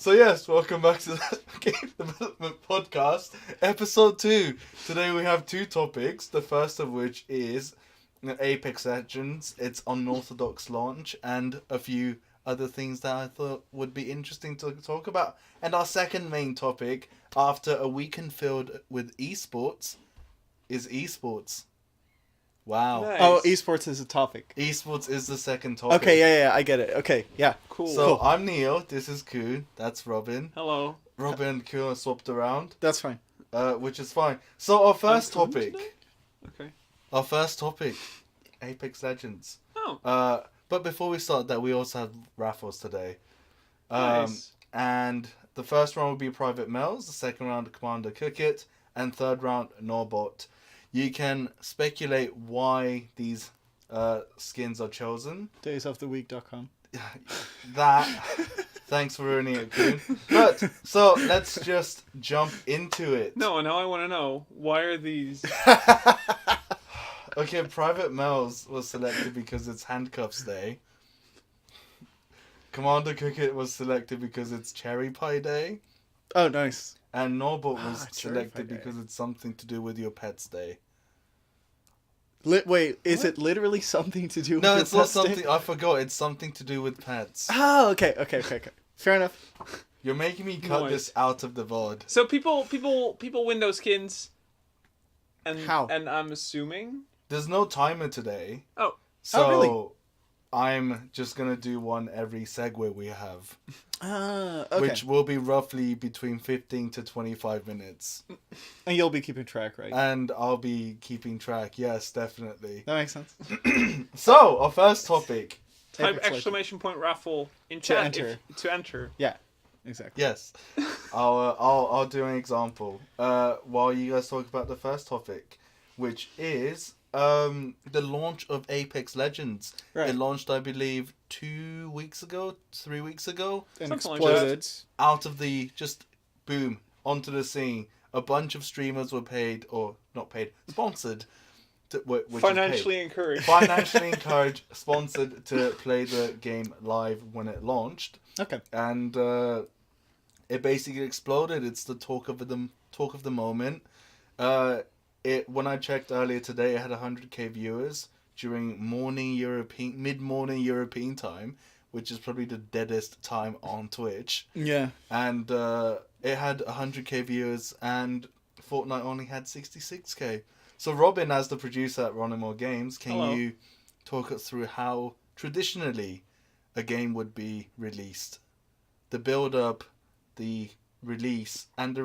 So yes, welcome back to the Game Development Podcast, Episode 2. Today we have two topics, the first of which is Apex Legends, its unorthodox launch, and a few other things that I thought would be interesting to talk about. And our second main topic, after a weekend filled with eSports, is eSports. Wow. Nice. Oh, esports is a topic. Esports is the second topic. Okay, yeah, I get it. Okay, yeah. Cool. So I'm Niel, this is Koen, that's Robin. Hello. Robin and Koen are swapped around. That's fine. Which is fine. So our first I'm Koen topic. today? Okay. Our first topic, Apex Legends. Oh. But before we start that, we also have raffles today. Nice. And the first round will be Private Mel's, the second round Commander Cook It, and third round Norbot. You can speculate why these skins are chosen. Daysoftheweek.com. That. Thanks for ruining it, Koen. But, so, let's just jump into it. No, now I want to know, why are these... Okay, Private Mel's was selected because it's Handcuffs Day. Commander Cook It was selected because it's Cherry Pie Day. Oh, nice. And Norbot was Cherry selected Pie Day. because it's something to do with your pet's day. Wait, is What? it literally something to do with No, your it's not pets day? something... I forgot. It's something to do with pets. Oh, okay. Fair enough. You're making me cut Nice. this out of the VOD. So people win those skins, and How? And I'm assuming... There's no timer today. Oh. So really? I'm just going to do one every segue we have. Okay. Which will be roughly between 15 to 25 minutes. And you'll be keeping track, right? And I'll be keeping track. Yes, definitely. That makes sense. So, our first topic. Type Apex exclamation point raffle in To chat enter. to enter. Yeah, exactly. Yes. I'll do an example. While you guys talk about the first topic, which is the launch of Apex Legends. Right. It launched, I believe, 3 weeks ago. And Something like exploded. Out of the just boom onto the scene. A bunch of streamers were paid, or not paid, sponsored. Which is paid. Financially encouraged. Financially encouraged, sponsored to play the game live when it launched, Okay. and it basically exploded. It's the talk of the moment. When I checked earlier today, it had 100k viewers during mid-morning European time, which is probably the deadest time on Twitch. Yeah. And it had 100k viewers, and Fortnite only had 66k. So Robin, as the producer at Ronimo Games, can Hello. you talk us through how traditionally a game would be released? The build-up, the release, and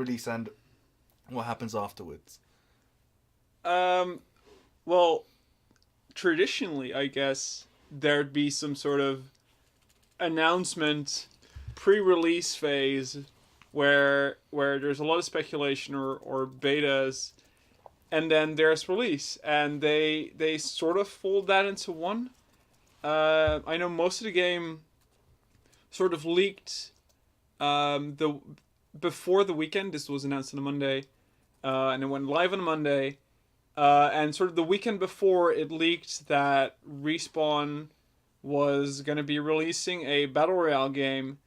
what happens afterwards? Well, traditionally, I guess, there'd be some sort of announcement, pre-release phase, where there's a lot of speculation or betas, and then there's release, and they sort of fold that into one. I know most of the game sort of leaked before the weekend. This was announced on a Monday, and it went live on a Monday. And sort of the weekend before, it leaked that Respawn was going to be releasing a Battle Royale game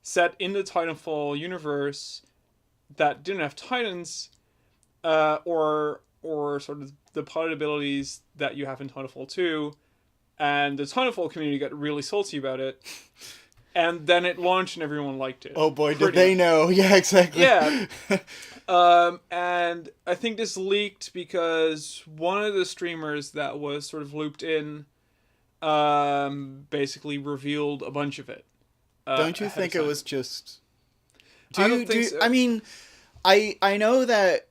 set in the Titanfall universe that didn't have Titans, or sort of the pilot abilities that you have in Titanfall 2. And the Titanfall community got really salty about it. And then it launched and everyone liked it. Oh boy, did Pretty they know. Yeah, exactly. Yeah. And I think this leaked because one of the streamers that was sort of looped in basically revealed a bunch of it. Don't you ahead think of it time. was just... I don't think so. I mean, I know that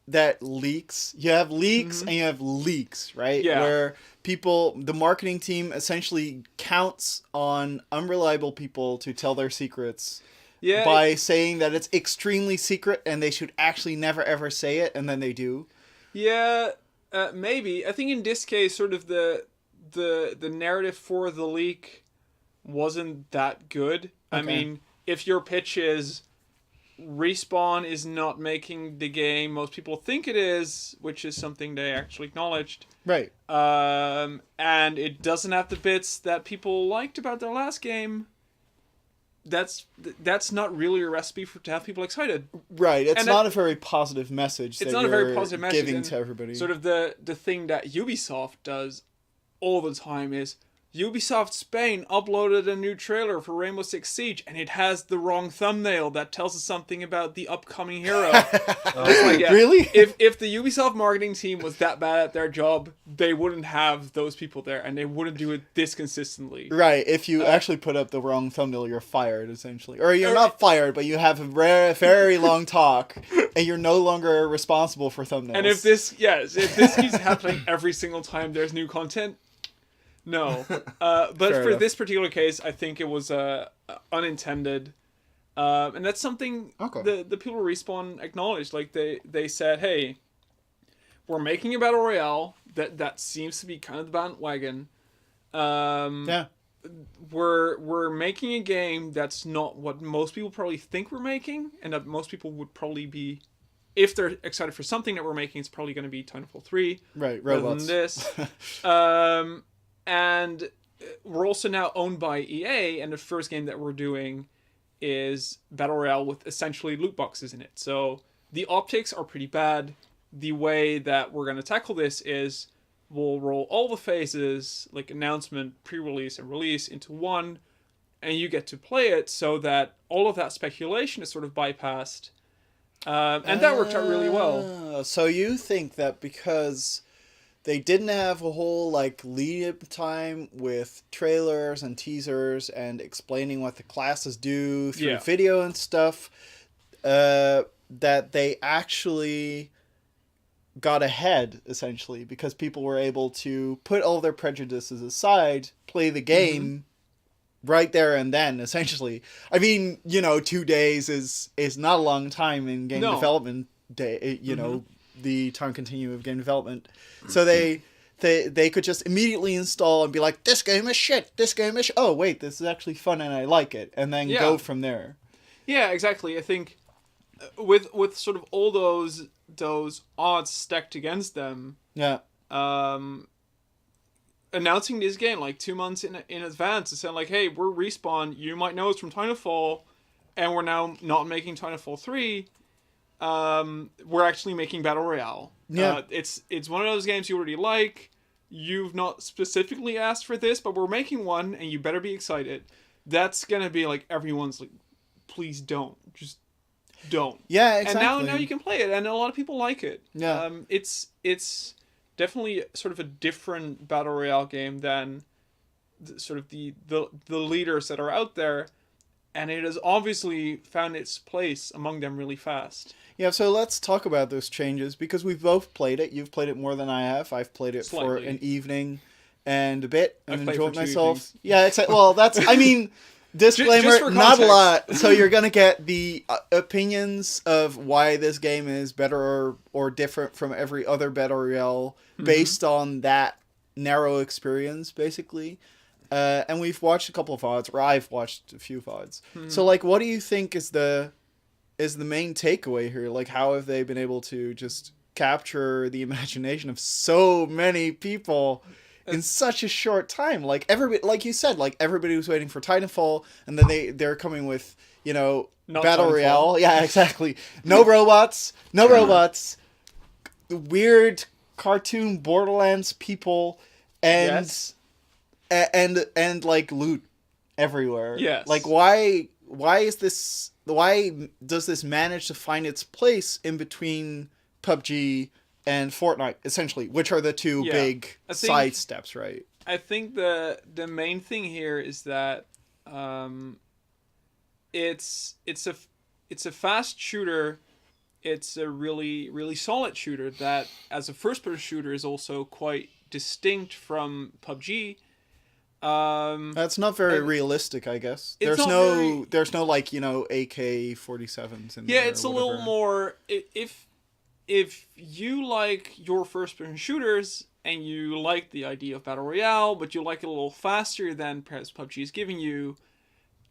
that leaks, you have leaks and you have leaks, right? Yeah. Where the marketing team essentially counts on unreliable people to tell their secrets Yeah. by saying that it's extremely secret and they should actually never ever say it, and then they do. Yeah, maybe. I think in this case, sort of the narrative for the leak wasn't that good. I Okay. mean, if your pitch is Respawn is not making the game most people think it is, which is something they actually acknowledged, Right. and it doesn't have the bits that people liked about their last game, that's not really a recipe to have people excited. Right. It's And not a very positive message. It's that not a very you're positive message. giving And to everybody. Sort of the thing that Ubisoft does all the time is Ubisoft Spain uploaded a new trailer for Rainbow Six Siege, and it has the wrong thumbnail that tells us something about the upcoming hero. It's like, yeah, Really? If the Ubisoft marketing team was that bad at their job, they wouldn't have those people there, and they wouldn't do it this consistently. Right, if you actually put up the wrong thumbnail, you're fired, essentially. Or you're not fired, but you have a very long talk, and you're no longer responsible for thumbnails. And if this keeps happening every single time there's new content, no. But Fair for enough. this particular case, I think it was unintended. And that's something the people at Respawn acknowledged. Like, they said, hey, we're making a Battle Royale that seems to be kind of the bandwagon. Yeah. We're making a game that's not what most people probably think we're making, and that most people would probably be, if they're excited for something that we're making, it's probably going to be Titanfall 3. Right, rather robots. than this. And we're also now owned by EA, and the first game that we're doing is Battle Royale with essentially loot boxes in it. So the optics are pretty bad. The way that we're going to tackle this is we'll roll all the phases, like announcement, pre-release, and release, into one, and you get to play it so that all of that speculation is sort of bypassed. And that worked out really well. So you think that because they didn't have a whole lead-up time with trailers and teasers and explaining what the classes do through video and stuff, that they actually got ahead, essentially, because people were able to put all their prejudices aside, play the game right there and then, essentially. I mean, 2 days is not a long time in game development day, the time continuum of game development. So they could just immediately install and be like, this game is shit, oh wait, this is actually fun and I like it, and then go from there. Yeah, exactly. I think with sort of all those odds stacked against them, announcing this game 2 months in advance and saying hey, we're Respawn, you might know us from Titanfall, and we're now not making Titanfall 3, we're actually making Battle Royale. It's one of those games you already like. You've not specifically asked for this, but we're making one, and you better be excited. That's gonna be everyone's please don't, just don't. Yeah, exactly. And now you can play it, and a lot of people like it. Yeah. It's definitely sort of a different Battle Royale game than the leaders that are out there, and it has obviously found its place among them really fast. Yeah, so let's talk about those changes, because we've both played it. You've played it more than I have. I've played it for an evening and a bit and enjoyed myself. Evenings. Yeah, exactly. Well, that's, I mean, disclaimer, Just for not a context. lot. So you're going to get the opinions of why this game is better or different from every other Battle Royale based on that narrow experience, basically. And we've watched a couple of VODs, or I've watched a few VODs. So, what do you think is the main takeaway here? How have they been able to just capture the imagination of so many people in such a short time? Everybody, like you said, everybody was waiting for Titanfall, and then they're coming with, Not Battle Titanfall. Royale. Yeah, exactly. No robots. Weird cartoon Borderlands people, and loot everywhere. Yes. Why does this manage to find its place in between PUBG and Fortnite, essentially, which are the two big side steps, right? I think the main thing here is that it's a fast shooter. It's a really, really solid shooter that, as a first-person shooter, is also quite distinct from PUBG. That's not very realistic, I guess. It's There's not no AK-47s in there. Yeah, it's a little more. If you like your first-person shooters and you like the idea of Battle Royale, but you like it a little faster than perhaps PUBG is giving you,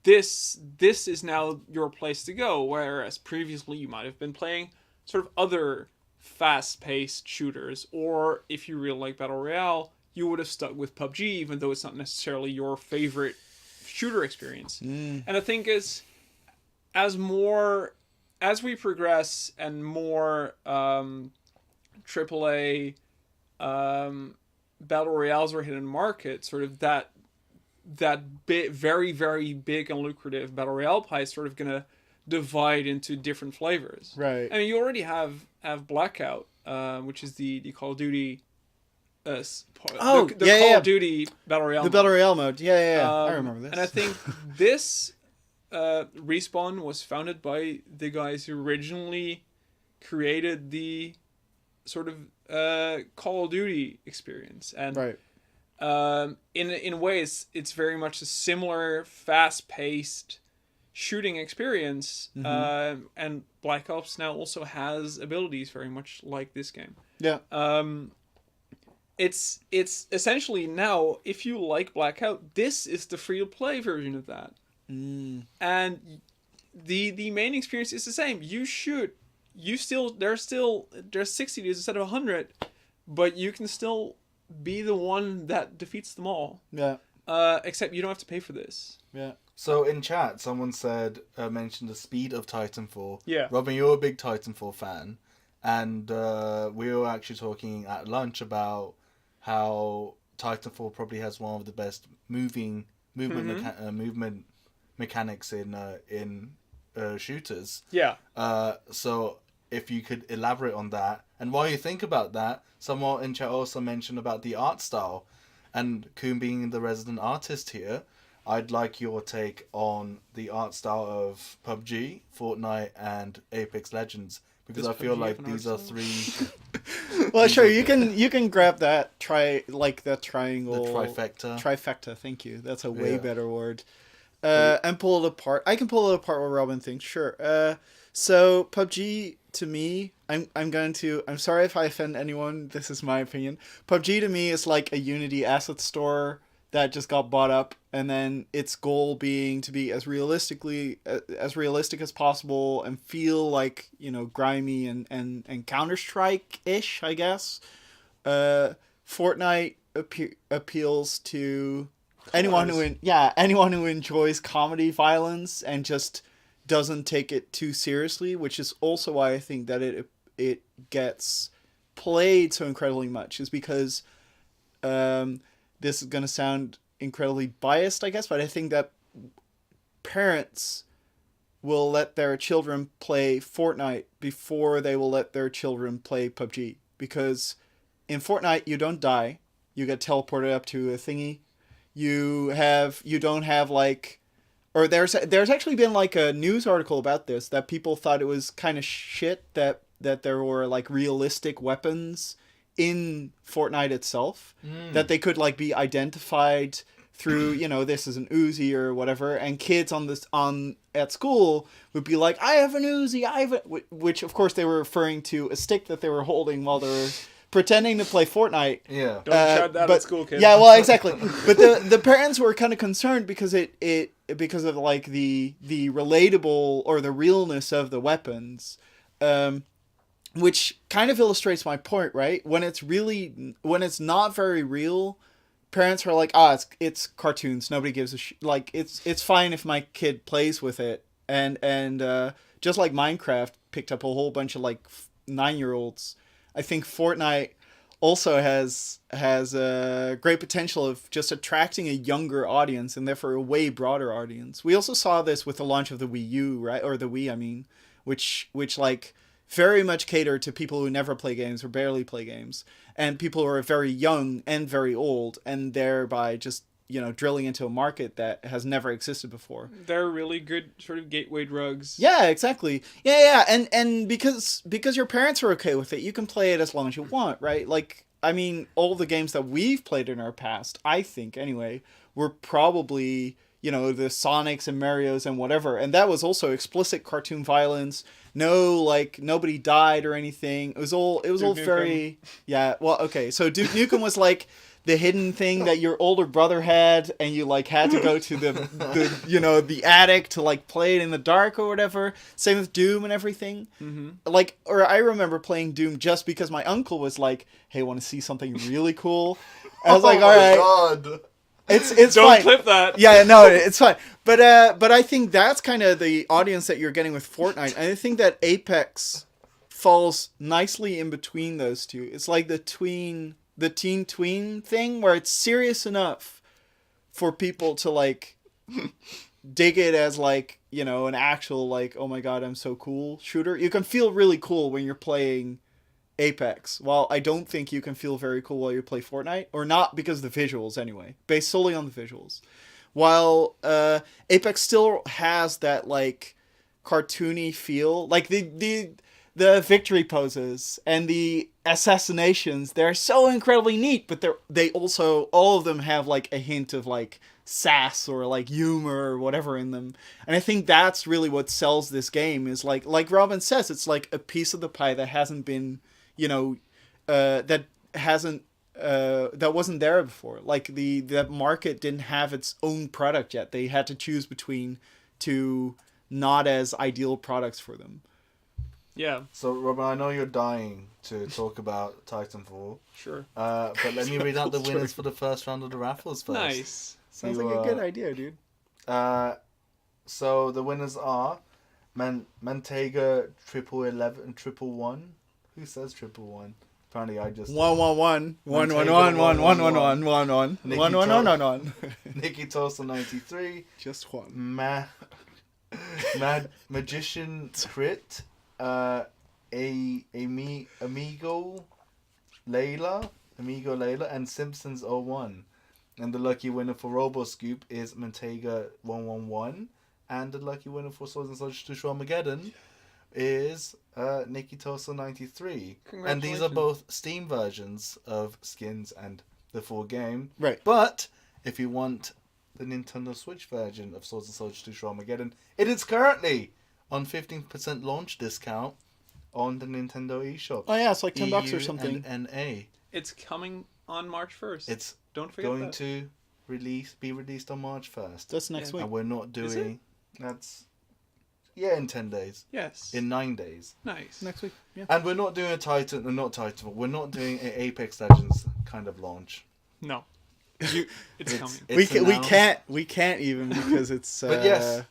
this is now your place to go. Whereas previously you might have been playing sort of other fast-paced shooters, or if you really like Battle Royale, you would have stuck with PUBG, even though it's not necessarily your favorite shooter experience. And I think as we progress and more AAA battle royales are hitting the market, sort of that very, very big and lucrative battle royale pie is sort of going to divide into different flavors. Right. I mean, you already have Blackout, which is the Call of Duty. The Call of Duty battle royale. The battle royale mode. Yeah. I remember this. And I think this Respawn was founded by the guys who originally created the sort of Call of Duty experience, and right. In ways, it's very much a similar, fast-paced shooting experience. And Black Ops now also has abilities very much like this game. Yeah. It's essentially now, if you like Blackout, this is the free-to-play version of that. And the main experience is the same. You shoot. There's 60 dudes instead of 100, but you can still be the one that defeats them all. Yeah. Except you don't have to pay for this. Yeah. So in chat, someone mentioned the speed of Titanfall. Yeah. Robin, you're a big Titanfall fan, and we were actually talking at lunch about how Titanfall probably has one of the best movement mechanics in shooters. Yeah. So if you could elaborate on that, and while you think about that, someone in chat also mentioned about the art style, and Koen being the resident artist here, I'd like your take on the art style of PUBG, Fortnite, and Apex Legends, because I feel like these are three. Well, sure, you can grab that that triangle. The trifecta. Trifecta, thank you. That's a way better word. And pull it apart. I can pull it apart what Robin thinks, sure. So PUBG to me, I'm sorry if I offend anyone, this is my opinion. PUBG to me is like a Unity asset store that just got bought up, and then its goal being to be as realistic as possible and feel like, grimy and Counter-Strike-ish, I guess. Fortnite appeals to anyone who enjoys comedy violence and just doesn't take it too seriously, which is also why I think that it gets played so incredibly much, is because this is going to sound incredibly biased, I guess, but I think that parents will let their children play Fortnite before they will let their children play PUBG, because in Fortnite you don't die, you get teleported up to a thingy. There's actually been like a news article about this, that people thought it was kind of shit that there were like realistic weapons in Fortnite itself, that they could like be identified through, this is an Uzi or whatever, and kids at school would be like, I have an Uzi, which of course they were referring to a stick that they were holding while they were pretending to play Fortnite. Yeah. Don't shout that at school, kids. Yeah, well, exactly. But the parents were kind of concerned because because of like the relatable or the realness of the weapons, which kind of illustrates my point, right? When it's not very real, parents are like, it's cartoons. Nobody gives a like it's fine if my kid plays with it, and just like Minecraft picked up a whole bunch of like 9-year-olds. I think Fortnite also has a great potential of just attracting a younger audience, and therefore a way broader audience. We also saw this with the launch of the Wii U, right? Or the Wii, I mean, which like very much catered to people who never play games or barely play games, and people who are very young and very old, and thereby just, drilling into a market that has never existed before. They're really good sort of gateway drugs. Yeah, exactly. Yeah. And because your parents are okay with it, you can play it as long as you want, right? Like, I mean, all the games that we've played in our past, I think anyway, were probably, the Sonics and Marios and whatever. And that was also explicit cartoon violence. No, like, nobody died or anything. It was all very... Yeah, well, okay. So Duke Nukem was like the hidden thing that your older brother had, and you like had to go to the attic to like play it in the dark or whatever. Same with Doom and everything. Mm-hmm. Like, or I remember playing Doom just because my uncle was like, "Hey, want to see something really cool?" I was like, "All right." God. It's Don't fine. clip that. Yeah, no, it's fine. But I think that's kind of the audience that you're getting with Fortnite. And I think that Apex falls nicely in between those two. It's like the teen tween thing where it's serious enough for people to like dig it as like, you know, an actual like, oh my god, I'm so cool shooter. You can feel really cool when you're playing Apex. Well, I don't think you can feel very cool while you play Fortnite, or not because of the visuals anyway, based solely on the visuals. While Apex still has that like cartoony feel, like the victory poses and the assassinations, they're so incredibly neat, but they also, all of them have like a hint of like sass or like humor or whatever in them. And I think that's really what sells this game, is like Robin says, it's like a piece of the pie that hasn't been, you know, that wasn't there before. Like the market didn't have its own product yet. They had to choose between two not as ideal products for them. Yeah. So, Robin, I know you're dying to talk about Titanfall. Sure. But let me read out the winners for the first round of the raffles first. Nice. Sounds like a good idea, dude. So the winners are Mantega 1111. Who says 111? Apparently, I just 111 Nikki Tulsa 93. Just one. Magician Crit. Amigo Layla, and Simpsons 01. And the lucky winner for RoboScoop is Mantega 111, and the lucky winner for Swords and Soldiers 2 Armageddon is Nikki Tulsa 93. And these are both Steam versions of skins and the full game. Right. But if you want the Nintendo Switch version of Swords and Soldiers 2 Armageddon, it is currently on 15% launch discount on the Nintendo eShop. Oh yeah, it's like $10 or something. And NA. It's coming on March 1st. It's Don't forget going that. to be released on March 1st. That's next week. And we're not doing... Is it? That's... Yeah, in 10 days. Yes. In 9 days. Nice. Next week. Yeah. And we're not doing a Titanfall. We're not doing an Apex Legends kind of launch. No. It's coming. We can't even, because it's But yes,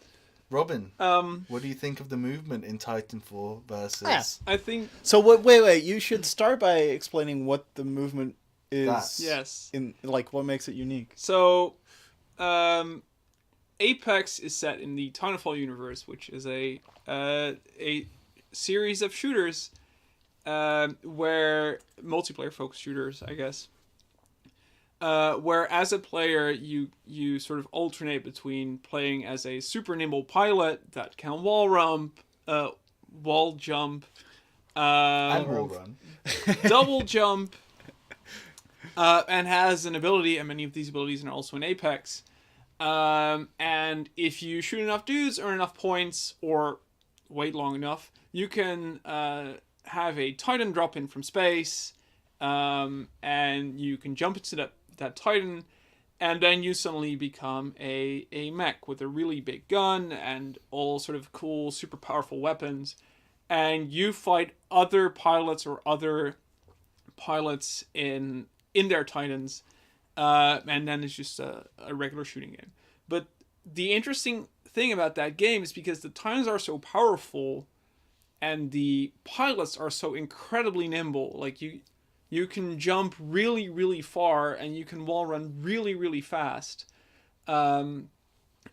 Robin, what do you think of the movement in Titanfall versus... I think... So wait, you should start by explaining what the movement is. Yes. In like what makes it unique. So, Apex is set in the Titanfall universe, which is a series of shooters, where multiplayer focused shooters, I guess. Where as a player you sort of alternate between playing as a super nimble pilot that can wall jump, and wall run, double jump, and has an ability, and many of these abilities are also in Apex. And if you shoot enough dudes, earn enough points, or wait long enough, you can have a Titan drop in from space, and you can jump into that Titan, and then you suddenly become a mech with a really big gun and all sort of cool, super powerful weapons, and you fight other pilots or other pilots in their Titans, and then it's just a regular shooting game. But the interesting thing about that game is because the Titans are so powerful and the pilots are so incredibly nimble, like you can jump really, really far, and you can wall run really, really fast. And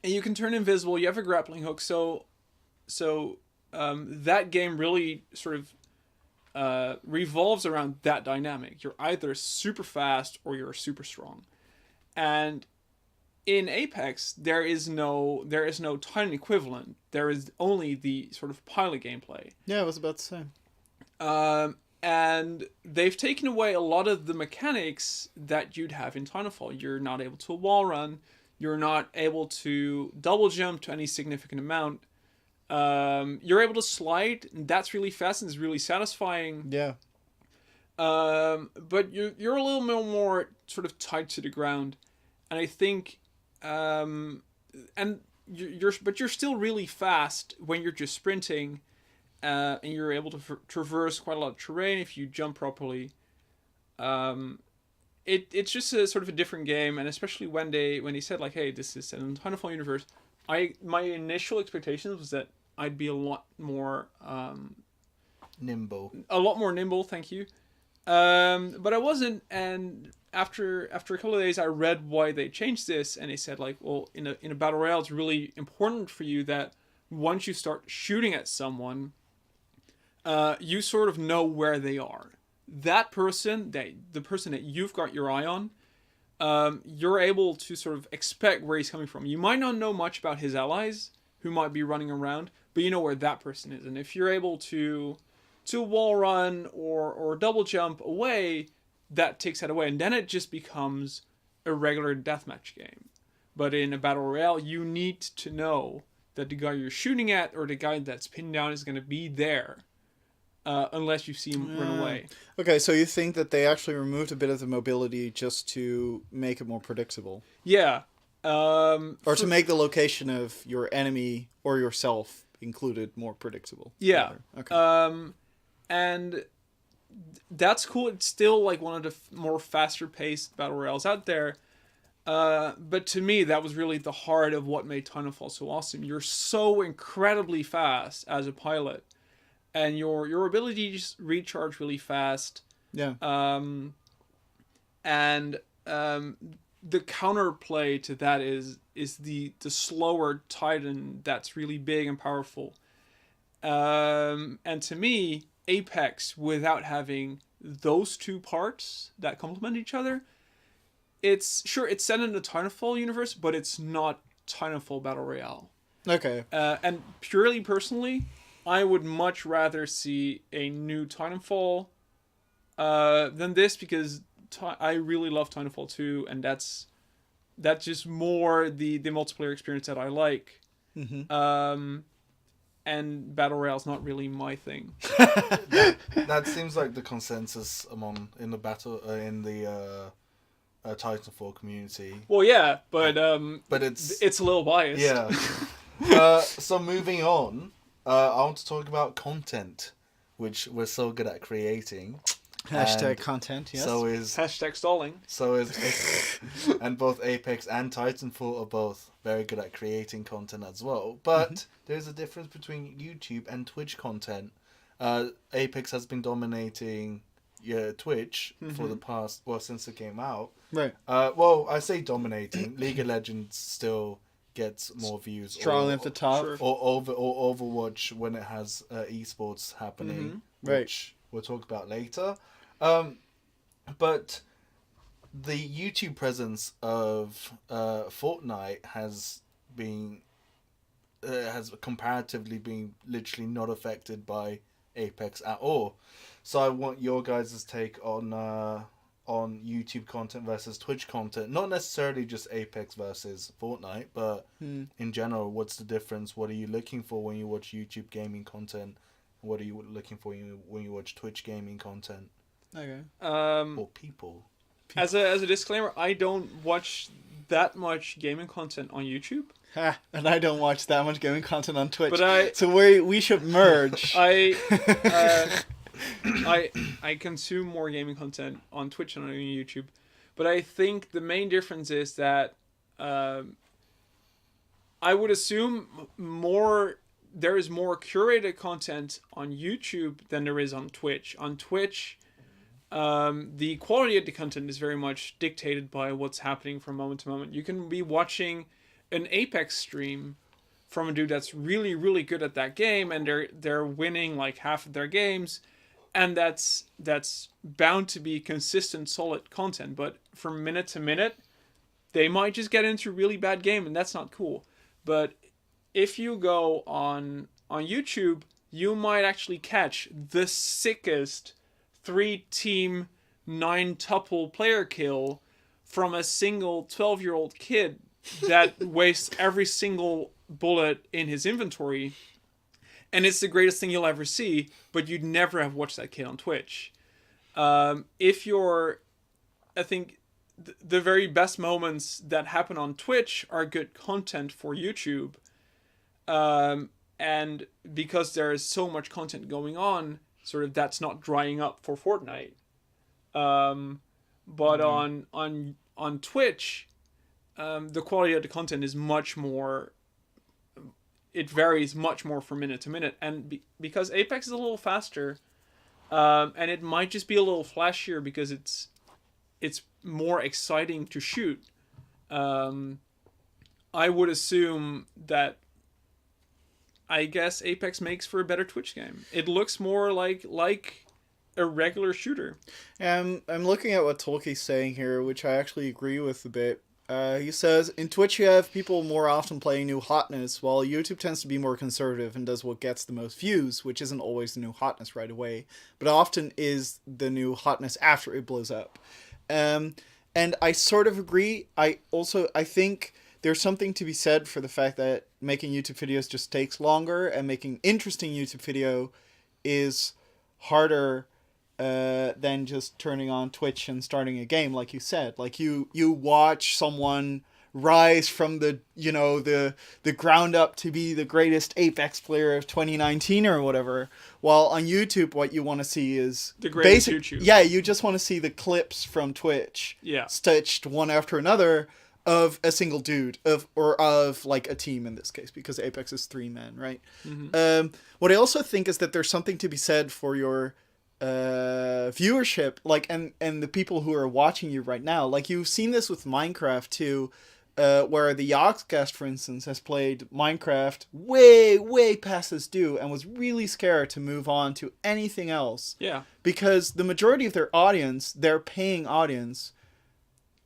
you can turn invisible. You have a grappling hook. So that game really sort of revolves around that dynamic. You're either super fast or you're super strong. And in Apex, there is no Titan equivalent. There is only the sort of pilot gameplay. Yeah, I was about to say. And they've taken away a lot of the mechanics that you'd have in Titanfall. You're not able to wall run. You're not able to double jump to any significant amount. You're able to slide. And that's really fast and is really satisfying. Yeah. But you're a little bit more sort of tied to the ground. And I think... and you're still really fast when you're just sprinting. And you're able to traverse quite a lot of terrain if you jump properly. it's just a sort of a different game, and especially when they said like, hey, this is an Titanfall universe, my initial expectations was that I'd be a lot more nimble. Thank you. But I wasn't, and after a couple of days, I read why they changed this, and they said like, well, in a battle royale, it's really important for you that once you start shooting at someone, you sort of know where they are. That person, the person that you've got your eye on, you're able to sort of expect where he's coming from. You might not know much about his allies who might be running around, but you know where that person is, and if you're able to wall run or double jump away, that takes that away, and then it just becomes a regular deathmatch game. But in a battle royale, you need to know that the guy you're shooting at or the guy that's pinned down is going to be there, unless you see him run away. Okay, so you think that they actually removed a bit of the mobility just to make it more predictable? Yeah. Or to make the location of your enemy or yourself included more predictable? Yeah. Okay. And that's cool. It's still like one of the more faster paced battle royales out there. But to me, that was really the heart of what made Titanfall so awesome. You're so incredibly fast as a pilot, and your ability to just recharge really fast. Yeah. The counterplay to that is the slower Titan that's really big and powerful. And to me, Apex, without having those two parts that complement each other, it's set in the Titanfall universe, but it's not Titanfall Battle Royale. Okay. And purely personally, I would much rather see a new Titanfall than this, because I really love Titanfall 2, and that's just more the multiplayer experience that I like. Mm-hmm. And Battle Royale's not really my thing. That seems like the consensus in the Titanfall community. Well, yeah, but it's a little biased. Yeah. So moving on, I want to talk about content, which we're so good at creating. Hashtag content, yes. So is hashtag stalling. So is and both Apex and Titanfall are both very good at creating content as well. But there's a difference between YouTube and Twitch content. Apex has been dominating Twitch for the past, since it came out. Right. I say dominating. League of Legends still gets more views. Strong at the top. Sure. Or Overwatch when it has eSports happening, which we'll talk about later. But the YouTube presence of Fortnite has comparatively been literally not affected by Apex at all. So I want your guys' take on YouTube content versus Twitch content. Not necessarily just Apex versus Fortnite, but in general, what's the difference? What are you looking for when you watch YouTube gaming content? What are you looking for when you watch Twitch gaming content? Okay. Or people. As a disclaimer, I don't watch that much gaming content on YouTube. And I don't watch that much gaming content on Twitch. But so we should merge. I consume more gaming content on Twitch than on YouTube. But I think the main difference is that I would assume there is more curated content on YouTube than there is on Twitch. On Twitch, the quality of the content is very much dictated by what's happening from moment to moment. You can be watching an Apex stream from a dude that's really, really good at that game, and they're winning like half of their games, and that's bound to be consistent, solid content. But from minute to minute, they might just get into a really bad game, and that's not cool. But if you go on YouTube, you might actually catch the sickest 3-team 9-tuple player kill from a single 12-year-old kid that wastes every single bullet in his inventory, and it's the greatest thing you'll ever see, but you'd never have watched that kid on Twitch. I think the very best moments that happen on Twitch are good content for YouTube. And because there is so much content going on, sort of that's not drying up for Fortnite. but on Twitch, the quality of the content is much more. It varies much more from minute to minute, and because Apex is a little faster, and it might just be a little flashier because it's more exciting to shoot. I would assume that. I guess Apex makes for a better Twitch game. It looks more like a regular shooter. I'm looking at what Tolkien's saying here, which I actually agree with a bit. He says, in Twitch you have people more often playing new hotness, while YouTube tends to be more conservative and does what gets the most views, which isn't always the new hotness right away, but often is the new hotness after it blows up. And I sort of agree. I think there's something to be said for the fact that making YouTube videos just takes longer, and making interesting YouTube video is harder than just turning on Twitch and starting a game, like you said. Like you watch someone rise from the ground up to be the greatest Apex player of 2019 or whatever, while on YouTube what you want to see is the greatest YouTube. Yeah, you just want to see the clips from Twitch stitched one after another of a single dude of like a team in this case, because Apex is 3 men, right? Mm-hmm. What I also think is that there's something to be said for your viewership, like and the people who are watching you right now. Like you've seen this with Minecraft too, where the Yogscast, for instance, has played Minecraft way past his due and was really scared to move on to anything else. Yeah, because the majority of their audience, their paying audience,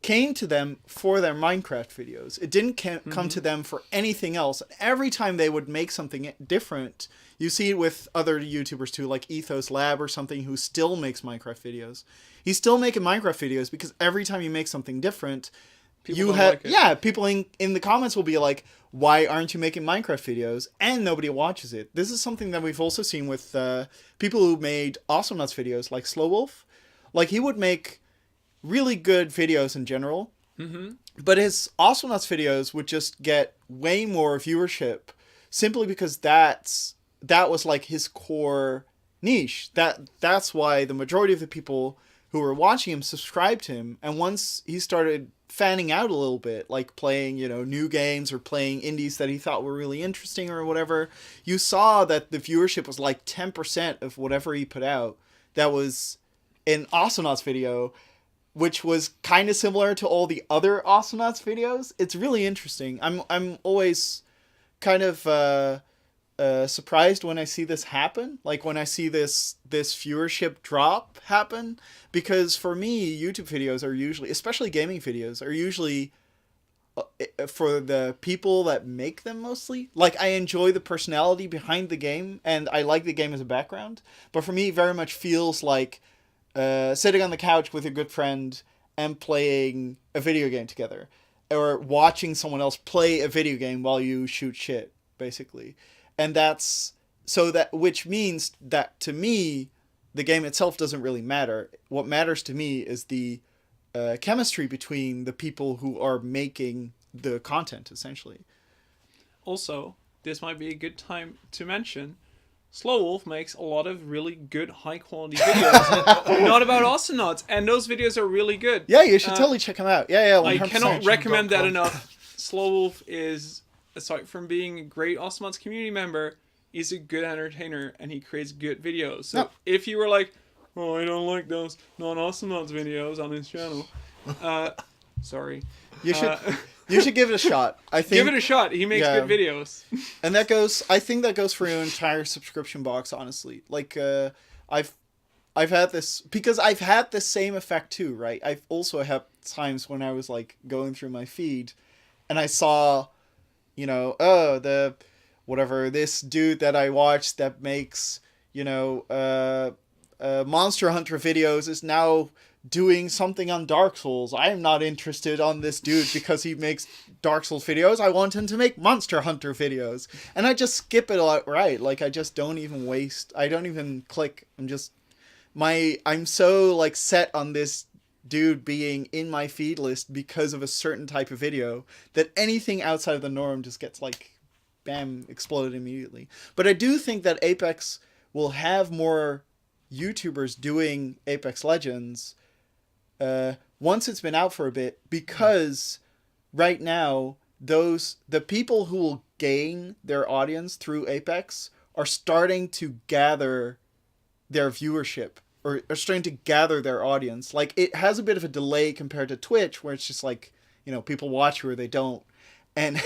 came to them for their Minecraft videos. It didn't come to them for anything else. Every time they would make something different, you see it with other YouTubers too, like Ethos Lab or something, who still makes Minecraft videos. He's still making Minecraft videos because every time you make something different, people in the comments will be like, why aren't you making Minecraft videos? And nobody watches it. This is something that we've also seen with people who made Awesome Nuts videos, like SlowWolf. Like he would make really good videos in general, but his Awesome Nuts videos would just get way more viewership simply because that was like his core niche. That's why the majority of the people who were watching him subscribed to him. And once he started fanning out a little bit, like playing, new games or playing indies that he thought were really interesting or whatever, you saw that the viewership was like 10% of whatever he put out. That was an Awesome Nuts video, which was kind of similar to all the other Awesome Nuts videos. It's really interesting. I'm always kind of surprised when I see this happen. Like when I see this viewership drop happen, because for me, YouTube videos are usually, especially gaming videos, are usually for the people that make them mostly. Like I enjoy the personality behind the game, and I like the game as a background. But for me, it very much feels like sitting on the couch with a good friend and playing a video game together, or watching someone else play a video game while you shoot shit, basically. And which means that to me, the game itself doesn't really matter. What matters to me is the chemistry between the people who are making the content, essentially. Also, this might be a good time to mention, SlowWolf makes a lot of really good, high-quality videos, not about Awesome Nuts, and those videos are really good. Yeah, you should totally check them out. Yeah, 100%. I cannot recommend that enough. SlowWolf is, aside from being a great Awesome Nuts community member, he's a good entertainer, and he creates good videos. So if you were like, oh, I don't like those non-Awesome Nuts videos on his channel, sorry. You should give it a shot. I think give it a shot. He makes good videos. And I think that goes for your entire subscription box, honestly. Like I've had this, because I've had the same effect too, right? I've also had times when I was like going through my feed and I saw, this dude that I watched that makes, Monster Hunter videos is now doing something on Dark Souls. I am not interested on this dude because he makes Dark Souls videos. I want him to make Monster Hunter videos. And I just skip it outright. Like, I just don't even I don't even click. I'm so like set on this dude being in my feed list because of a certain type of video that anything outside of the norm just gets like, bam, exploded immediately. But I do think that Apex will have more YouTubers doing Apex Legends once it's been out for a bit, because right now the people who will gain their audience through Apex are starting to gather their viewership, or are starting to gather their audience. Like, it has a bit of a delay compared to Twitch, where it's just like, people watch you or they don't. And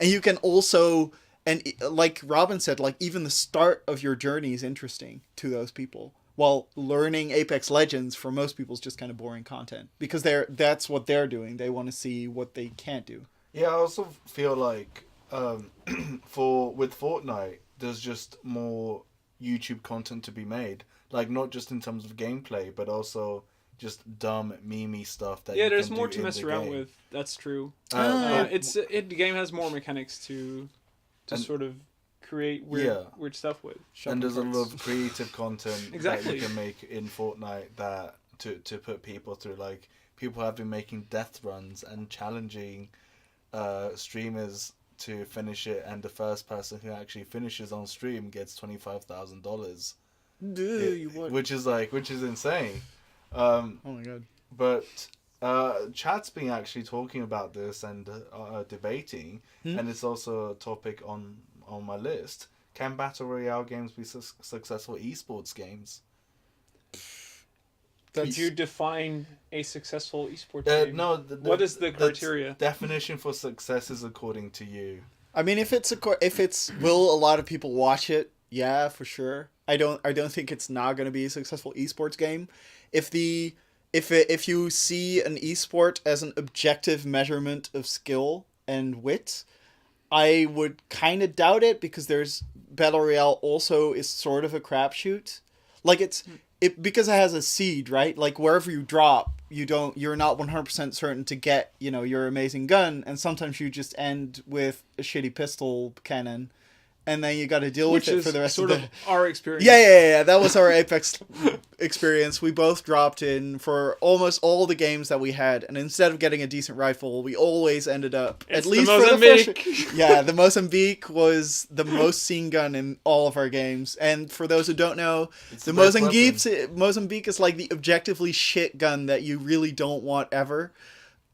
and you can also, and like Robin said, like, even the start of your journey is interesting to those people. While learning Apex Legends for most people is just kind of boring content, because that's what they're doing. They want to see what they can't do. Yeah, I also feel like with Fortnite, there's just more YouTube content to be made. Like, not just in terms of gameplay, but also just dumb meme stuff that there's more to mess around with. That's true. The game has more mechanics to sort of create weird stuff with. And there's a lot of creative content exactly. that you can make in Fortnite that to put people through. Like, people have been making death runs and challenging streamers to finish it, and the first person who actually finishes on stream gets $25,000. Which is insane. Oh my god. But chat's been actually talking about this and debating, and it's also a topic on my list. Can Battle Royale games be successful eSports games? Did you define a successful eSports game? No. What is the criteria? The definition for success is according to you. I mean, if it's will a lot of people watch it? Yeah, for sure. I don't think it's not going to be a successful esports game. If you see an esport as an objective measurement of skill and wit, I would kind of doubt it, because there's Battle Royale also is sort of a crapshoot. Like, because it has a seed, right? Like, wherever you drop, you're not 100% certain to get, your amazing gun, and sometimes you just end with a shitty pistol cannon, and then you got to deal with it for the rest of the... our experience. Yeah. That was our Apex experience. We both dropped in for almost all the games that we had, and instead of getting a decent rifle, we always ended up... It's at least the Mozambique. For the first... Yeah, the Mozambique was the most seen gun in all of our games. And for those who don't know, the Mozambique is like the objectively shit gun that you really don't want ever.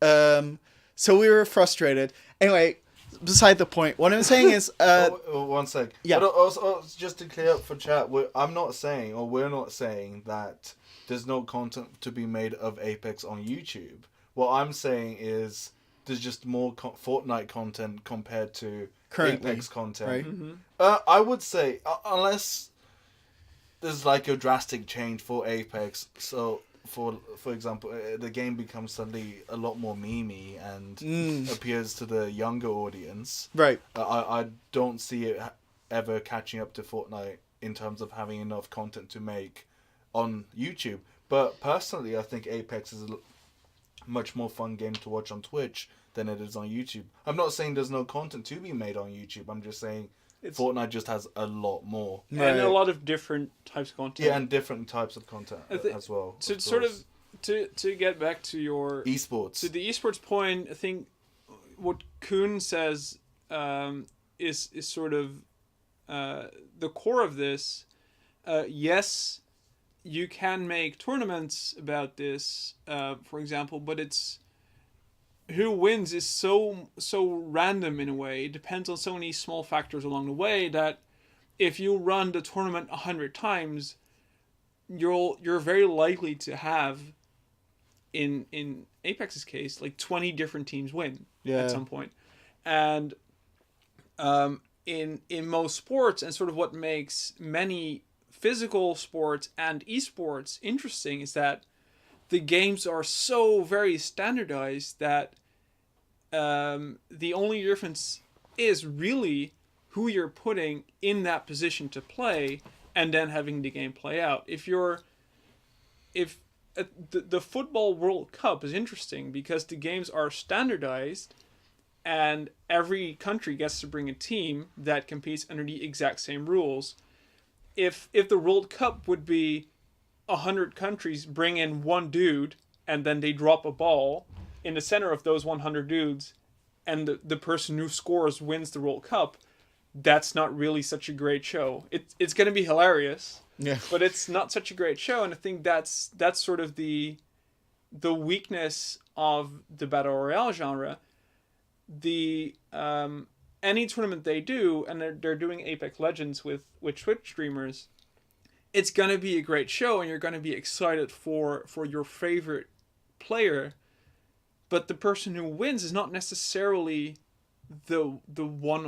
So we were frustrated. Anyway... Beside the point, what I'm saying is... one sec. Yeah. But also, just to clear up for chat, we're not saying that there's no content to be made of Apex on YouTube. What I'm saying is there's just more Fortnite content compared to currently, Apex content. Right? Mm-hmm. I would say, unless there's like a drastic change for Apex, so... For example, the game becomes suddenly a lot more memey and appears to the younger audience. Right. I don't see it ever catching up to Fortnite in terms of having enough content to make on YouTube. But personally, I think Apex is a much more fun game to watch on Twitch than it is on YouTube. I'm not saying there's no content to be made on YouTube. I'm just saying Fortnite just has a lot more. And a lot of different types of content. Yeah, and different types of content as well. So sort of, to get back to your... eSports. To the eSports point, I think what Koen says is sort of the core of this. Yes, you can make tournaments about this, for example, but it's... who wins is so random in a way. It depends on so many small factors along the way that if you run the tournament 100 times, you're very likely to have, in Apex's case, like 20 different teams win at some point. And in most sports, and sort of what makes many physical sports and esports interesting, is that the games are so very standardized that the only difference is really who you're putting in that position to play, and then having the game play out. The Football World Cup is interesting because the games are standardized, and every country gets to bring a team that competes under the exact same rules. If the World Cup would be 100 countries bring in one dude, and then they drop a ball in the center of those 100 dudes, and the person who scores wins the World Cup, that's not really such a great show. It's going to be hilarious, but it's not such a great show, and I think that's sort of the the weakness of the battle royale genre. The any tournament they do, and they're doing Apex Legends with Twitch streamers, it's gonna be a great show, and you're gonna be excited for your favorite player. But the person who wins is not necessarily the one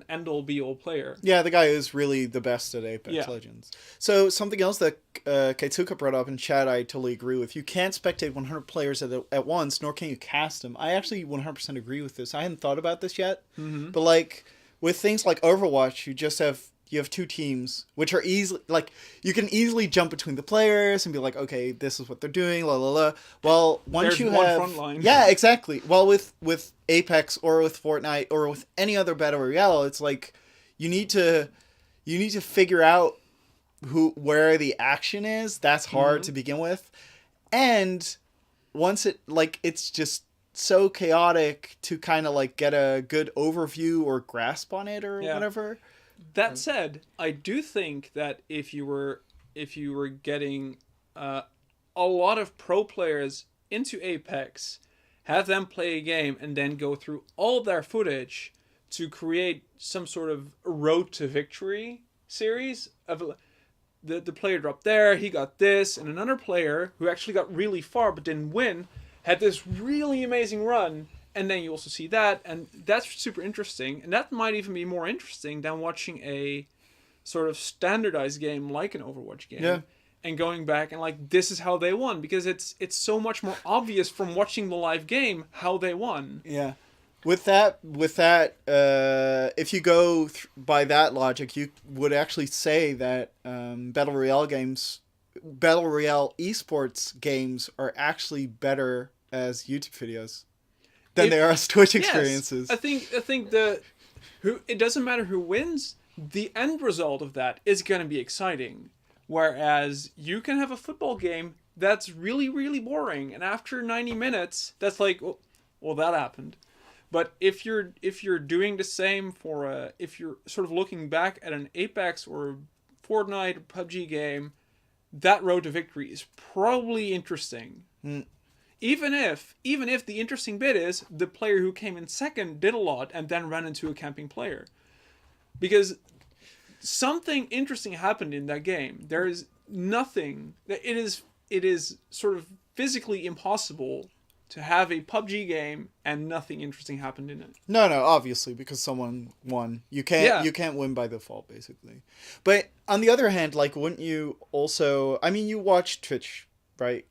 end all be all player. Yeah, the guy who's really the best at Apex Legends. So something else that Kaitsuka brought up in chat, I totally agree with. You can't spectate 100 players at once, nor can you cast them. I actually 100% agree with this. I hadn't thought about this yet, but like with things like Overwatch, you have two teams, which are easily, like, you can easily jump between the players and be like, okay, this is what they're doing, la la la. Well, once There's you one have... front line. Yeah, exactly. Well, with Apex or with Fortnite or with any other Battle Royale, it's like, you need to figure out where the action is. That's hard to begin with. And once it's just so chaotic to kind of, like, get a good overview or grasp on it or whatever. That said, I do think that if you were getting a lot of pro players into Apex, have them play a game, and then go through all their footage to create some sort of road to victory series of the player dropped there, he got this, and another player who actually got really far but didn't win had this really amazing run. And then you also see that, and that's super interesting. And that might even be more interesting than watching a sort of standardized game like an Overwatch game. Yeah. And going back and like, this is how they won. Because it's so much more obvious from watching the live game how they won. Yeah. With that, if you go by that logic, you would actually say that Battle Royale eSports games are actually better as YouTube videos than they are as Twitch experiences. Yes, I think it doesn't matter who wins. The end result of that is going to be exciting. Whereas you can have a football game that's really, really boring, and after 90 minutes, that's like, well, that happened. But if you're doing the same if you're sort of looking back at an Apex or Fortnite or PUBG game, that road to victory is probably interesting. Even if the interesting bit is the player who came in second did a lot and then ran into a camping player. Because something interesting happened in that game. There is nothing that it is sort of physically impossible to have a PUBG game and nothing interesting happened in it. No, obviously, because someone won. You can't win by default, basically. But on the other hand, like, wouldn't you also... I mean, you watch Twitch, right?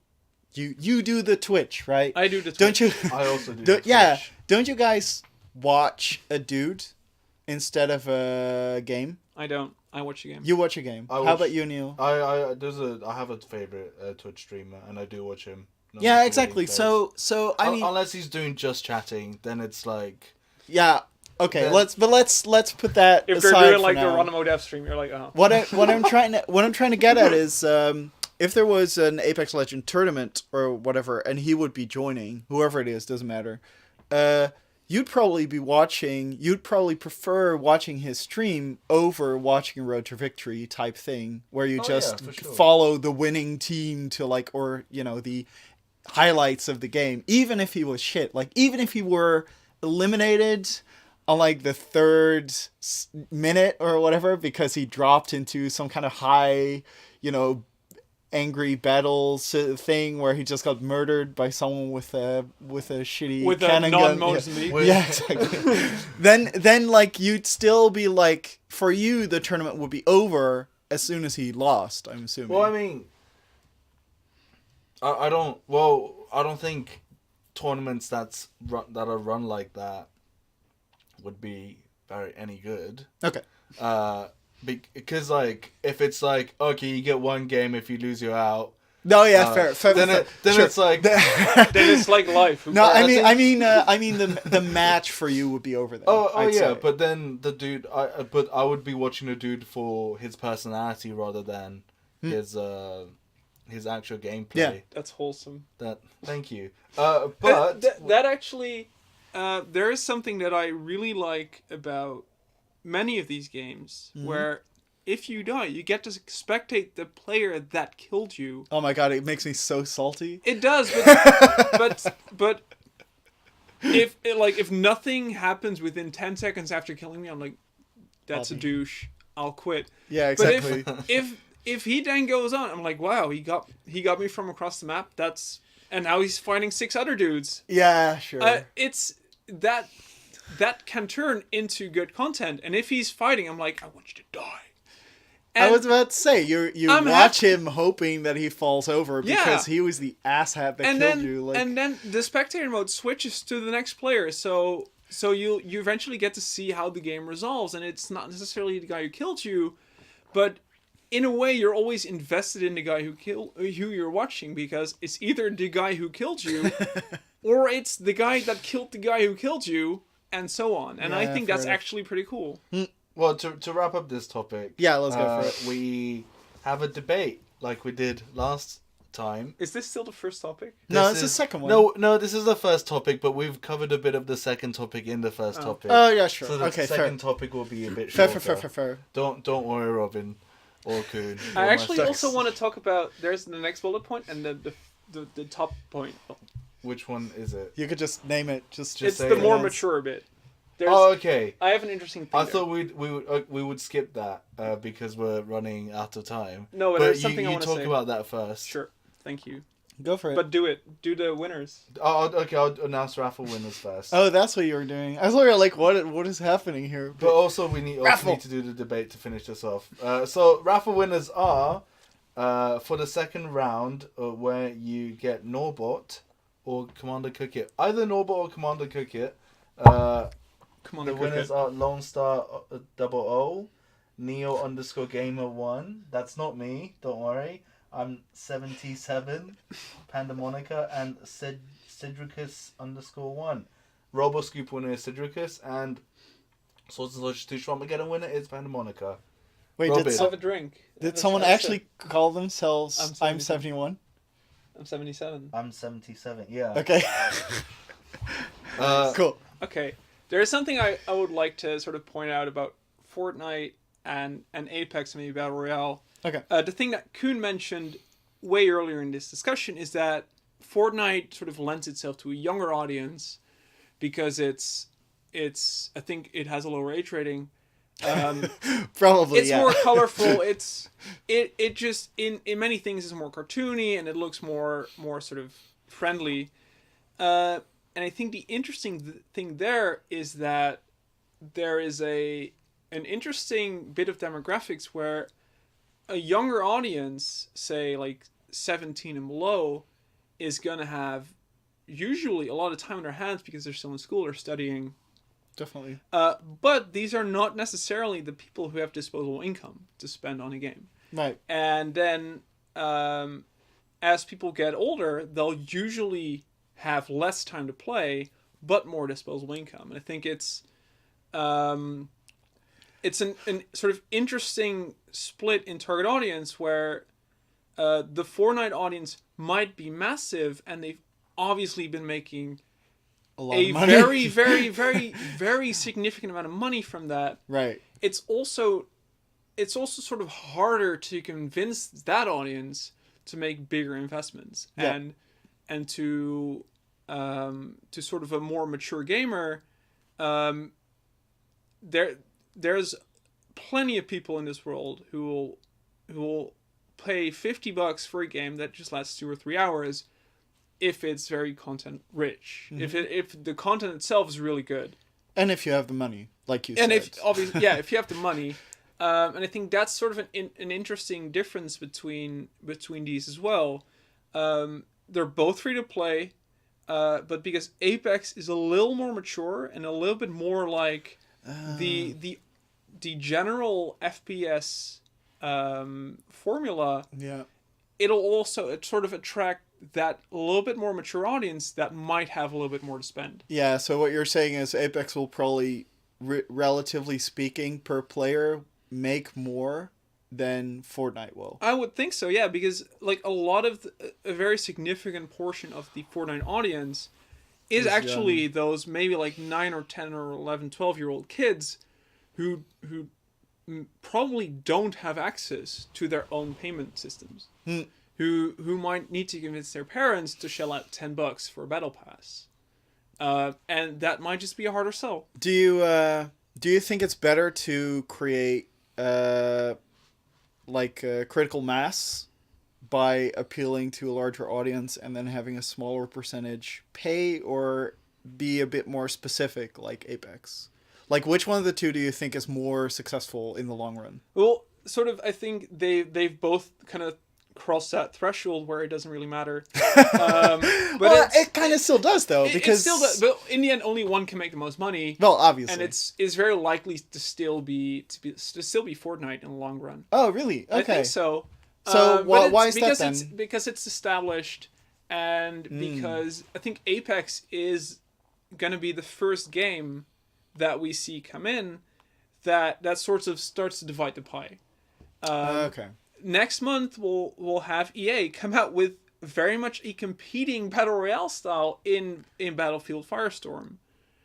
You do the Twitch, right? I do the Twitch. Don't you? I also do the Twitch. Yeah. Don't you guys watch a dude instead of a game? I don't. I watch a game. You watch a game. How about you, Niel? I have a favorite Twitch streamer, and I do watch him. No Yeah, exactly. So I mean, unless he's doing just chatting, then it's like... Yeah. Okay. Then, let's put that if aside they're doing like now. the Ronimo dev stream, you're like, oh. What I'm trying to get at is if there was an Apex Legend tournament or whatever, and he would be joining, whoever it is, doesn't matter. You'd probably prefer watching his stream over watching a Road to Victory type thing, where you follow the winning team to like, or the highlights of the game, even if he was shit. Like, even if he were eliminated on like the third minute or whatever because he dropped into some kind of high, angry battles thing where he just got murdered by someone with a shitty cannon gun. Yeah, exactly. then like you'd still be like, for you the tournament would be over as soon as he lost, I'm assuming. Well, I mean, I don't think tournaments that are run like that would be any good. Okay. Because like if it's like, okay, you get one game, if you lose you're out. No, yeah, fair. Then it's like then it's like life. No, I mean the match for you would be over then. I'd say. But then the dude, I would be watching the dude for his personality rather than his actual gameplay. Yeah, that's wholesome. Thank you. But that actually, there is something that I really like about many of these games where if you die, you get to spectate the player that killed you. Oh my god, it makes me so salty. It does, but if nothing happens within 10 seconds after killing me, I'm like, that's a douche. I'll quit. Yeah, exactly. But if he then goes on, I'm like, wow, he got me from across the map. And now he's fighting 6 other dudes. Yeah, sure. It's that can turn into good content. And if he's fighting, I'm like, I want you to die. And I was about to say, you watch him hoping that he falls over because he was the asshat that killed you. Like... And then the spectator mode switches to the next player, so you eventually get to see how the game resolves, and it's not necessarily the guy who killed you, but in a way you're always invested in the guy who you're watching, because it's either the guy who killed you, or it's the guy that killed the guy who killed you, and so on. And I think that's actually pretty cool. Well, to wrap up this topic, let's go for it. We have a debate like we did last time. Is this still the first topic? No, it's the second one. No, this is the first topic, but we've covered a bit of the second topic in the first topic. Oh yeah, sure. So the second topic will be a bit shorter. Fair. Don't worry, Robin or Koen. I actually also want to talk about. There's the next bullet point and the top point. Which one is it? You could just name it. Just it's the more mature bit. Okay. I have an interesting thing. I thought we would skip that because we're running out of time. No, but there's something I want to say. You talk about that first. Sure. Thank you. Go for it. But do it. Do the winners. Okay, I'll announce Raffle winners first. Oh, that's what you were doing. I was wondering, like, what is happening here? But also, we need to do the debate to finish this off. So, Raffle winners are, for the second round, where you get Norbot or Commander Cookit. Either Norbot or Commander Cookit. The winners are Lone Star 00, Niel _Gamer1. That's not me, don't worry. I'm 77, Pandamonica, and Cedricus _1. Roboscoop winner is Cedricus, and Swords and Soldiers 2 Schwarmageddon winner is Pandamonica. Wait, Robin. Have a drink. Did someone actually call themselves I'm 71? I'm 77. I'm 77, yeah. Okay. Cool. Okay. There is something I would like to sort of point out about Fortnite and Apex, maybe Battle Royale. Okay. The thing that Koen mentioned way earlier in this discussion is that Fortnite sort of lends itself to a younger audience because it's I think it has a lower age rating. Probably, it's more colorful. It just in many things is more cartoony and it looks more sort of friendly. And I think the interesting thing there is that there is an interesting bit of demographics where a younger audience, say like 17 and below, is going to have usually a lot of time on their hands because they're still in school or studying. Definitely. But these are not necessarily the people who have disposable income to spend on a game. Right. And then as people get older, they'll usually have less time to play, but more disposable income. And I think it's an sort of interesting split in target audience where the Fortnite audience might be massive, and they've obviously been making a very, very, very, very significant amount of money from that. Right. It's also sort of harder to convince that audience to make bigger investments. Yeah. And to sort of a more mature gamer, there's plenty of people in this world who will pay $50 for a game that just lasts 2 or 3 hours if it's very content rich. Mm-hmm. If the content itself is really good. And if you have the money, like you said. And if you have the money. And I think that's sort of an interesting difference between these as well. They're both free to play, but because Apex is a little more mature and a little bit more like the general FPS formula, it'll also sort of attract that a little bit more mature audience that might have a little bit more to spend. Yeah, so what you're saying is Apex will probably, relatively speaking, per player, make more than Fortnite will. I would think so, yeah, because like a lot of a very significant portion of the Fortnite audience is actually those maybe like 9 or 10 or 11, 12-year-old kids who probably don't have access to their own payment systems, who might need to convince their parents to shell out $10 for a battle pass, and that might just be a harder sell. Do you think it's better to create like a critical mass by appealing to a larger audience and then having a smaller percentage pay, or be a bit more specific like Apex? Like, which one of the two do you think is more successful in the long run? Well, sort of, I think they've both kind of crossed that threshold where it doesn't really matter. But well, it kind of still does, though, because... It still does, but in the end, only one can make the most money. Well, obviously. And it's very likely to still be Fortnite in the long run. Oh, really? Okay. I think so. So why is that then? Because it's established, and because I think Apex is going to be the first game that we see come in that sort of starts to divide the pie. Okay. Next month we'll have EA come out with very much a competing battle royale style in Battlefield Firestorm.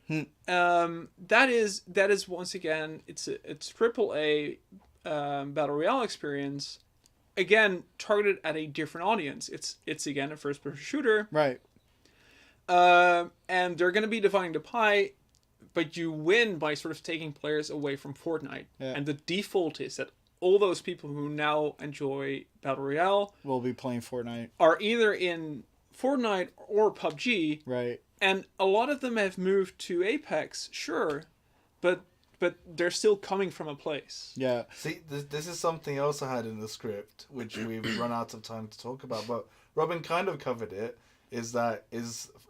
That is once again it's AAA battle royale experience, again targeted at a different audience. It's again a first person shooter, right? And they're going to be dividing the pie, but you win by sort of taking players away from Fortnite. Yeah. And the default is that all those people who now enjoy Battle Royale will be playing Fortnite, are either in Fortnite or PUBG. Right. And a lot of them have moved to Apex, sure, but they're still coming from a place. Yeah. See, this is something else I had in the script, which we've run out of time to talk about, but Robin kind of covered it. Is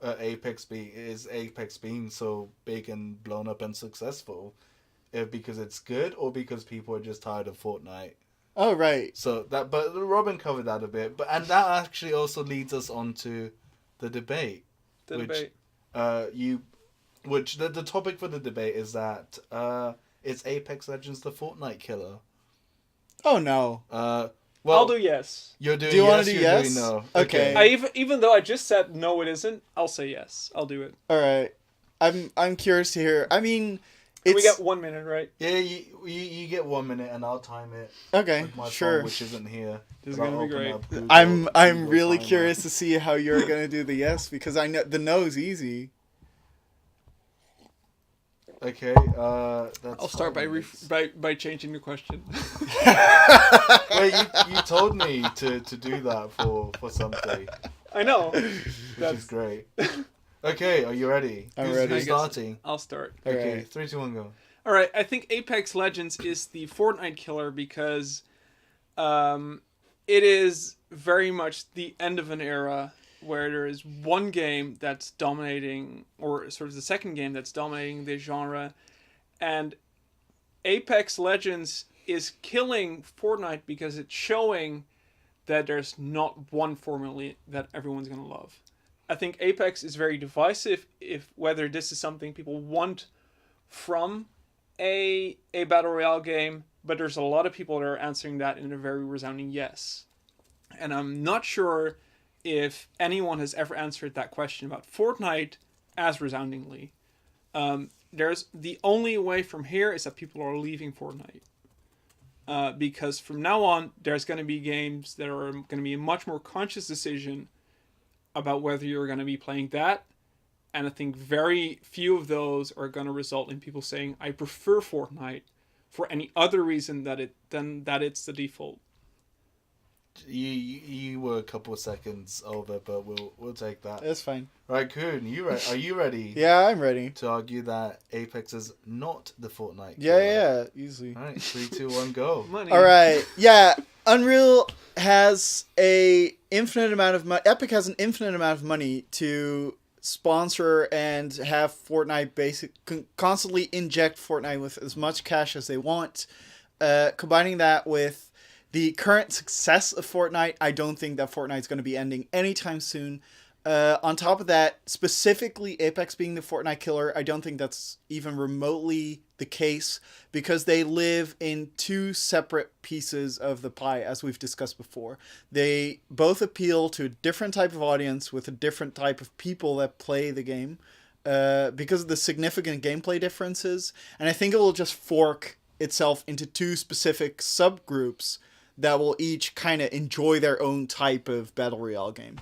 Apex being so big and blown up and successful because it's good, or because people are just tired of Fortnite? Oh, right. So but Robin covered that a bit, and that actually also leads us on to the debate. The topic for the debate is that is Apex Legends the Fortnite killer? Oh no. Well, I'll do yes. You're doing do you yes, want to do you're yes? doing no. Okay. Even though I just said no, it isn't, I'll say yes. I'll do it. All right. I'm curious to hear. I mean, we got 1 minute, right? Yeah, you get 1 minute, and I'll time it. Okay, with my sure. phone, which isn't here. This is gonna be great. I'm really curious to see how you're gonna do the yes, because I know the no is easy. Okay, that's. I'll start by changing the question. Well, you told me to do that for something. I know. Which is great. Okay, are you ready? I'm ready. Who's starting? I'll start. Okay, Right. 3, 2, 1, go. All right, I think Apex Legends is the Fortnite killer because it is very much the end of an era where there is one game that's dominating, or sort of the second game that's dominating the genre, and Apex Legends is killing Fortnite because it's showing that there's not one formula that everyone's going to love. I think Apex is very divisive if whether this is something people want from a Battle Royale game, but there's a lot of people that are answering that in a very resounding yes. And I'm not sure if anyone has ever answered that question about Fortnite as resoundingly. There's the only way from here is that people are leaving Fortnite. Because from now on, there's going to be games that are going to be a much more conscious decision about whether you're going to be playing that. And I think very few of those are going to result in people saying, I prefer Fortnite for any other reason than that it's the default. You were a couple of seconds over, but we'll take that. That's fine. Right, Koen, are you ready? Yeah, I'm ready to argue that Apex is not the Fortnite killer? Yeah, easily. All right, 3, 2, 1, go. Money. All right, yeah. Unreal has Epic has an infinite amount of money to sponsor and have Fortnite constantly inject Fortnite with as much cash as they want. Combining that with the current success of Fortnite, I don't think that Fortnite's going to be ending anytime soon. On top of that, specifically Apex being the Fortnite killer, I don't think that's even remotely the case, because they live in two separate pieces of the pie, as we've discussed before. They both appeal to a different type of audience with a different type of people that play the game, because of the significant gameplay differences, and I think it will just fork itself into two specific subgroups that will each kind of enjoy their own type of battle royale game.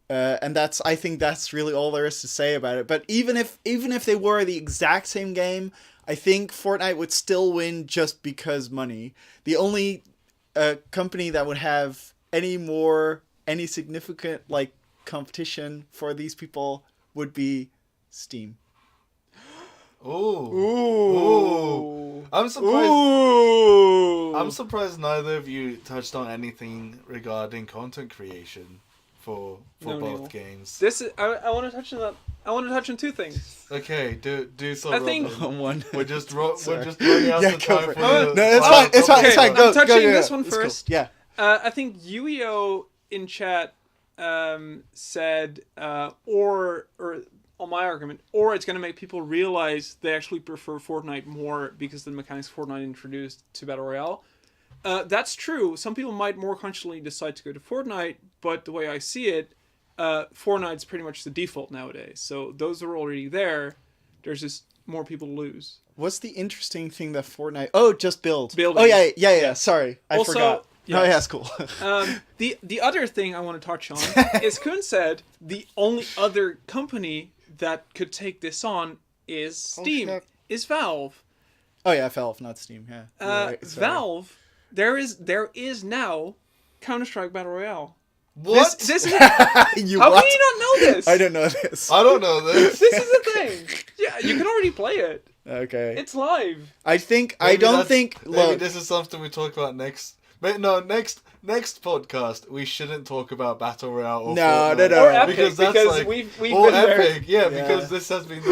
And I think that's really all there is to say about it. But even if they were the exact same game, I think Fortnite would still win just because money. The only company that would have any significant like competition for these people would be Steam. Ooh. I'm surprised. Ooh. I'm surprised neither of you touched on anything regarding content creation for both Neil. games. This is, I want to touch on that. I want to touch on two things. Okay, do so. I think- Robin. We're just running out Yeah, of go time for for it. the. No, it's fine. It's fine. It's Okay, fine. Go. I'm touching go, this one It's cool. first. Yeah. I think UEO in chat said, or on my argument, or it's going to make people realize they actually prefer Fortnite more because the mechanics Fortnite introduced to Battle Royale. That's true. Some people might more consciously decide to go to Fortnite, but the way I see it, Fortnite's pretty much the default nowadays. So those are already there. There's just more people to lose. What's the interesting thing that Fortnite... Oh, just build. Building. Oh, yeah. Sorry. I Also, forgot. yes. Oh, yeah, that's cool. The other thing I want to touch on is Koen said the only other company that could take this on is Steam, shit. is Valve. Oh, yeah, Valve, not Steam. Yeah. You're right, sorry. Valve, there is now Counter-Strike Battle Royale. What? This is You how what? can you not know this? I don't know this. I don't know this. This is the thing. Yeah, you can already play it. Okay. It's live. I think... I Maybe don't that's- think... Maybe Look, this is something we talk about next. Next podcast, we shouldn't talk about Battle Royale or No, Fortnite. no. Or Epic, Because that's because like... we've or been there. Epic, yeah, Yeah. because this has been...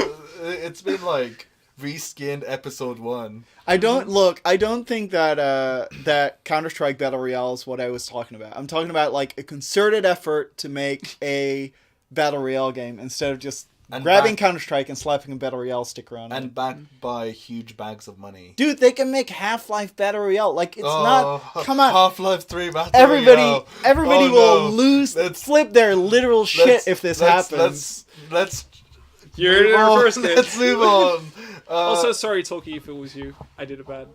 It's been like reskinned episode 1. I don't think that that Counter-Strike Battle Royale is what I was talking about. I'm talking about like a concerted effort to make a Battle Royale game instead of just And grabbing back- Counter-Strike and slapping a Battle Royale sticker on it. And backed by huge bags of money. Dude, they can make Half-Life Battle Royale. Like, it's not... Come on. Half-Life 3 Battle Everybody Royale. will No. lose, Let's- flip their literal shit let's- if this let's- happens. Let's You're move the on. first kid. Let's move on. Also, sorry, Tolkien, if it was you. I did it bad.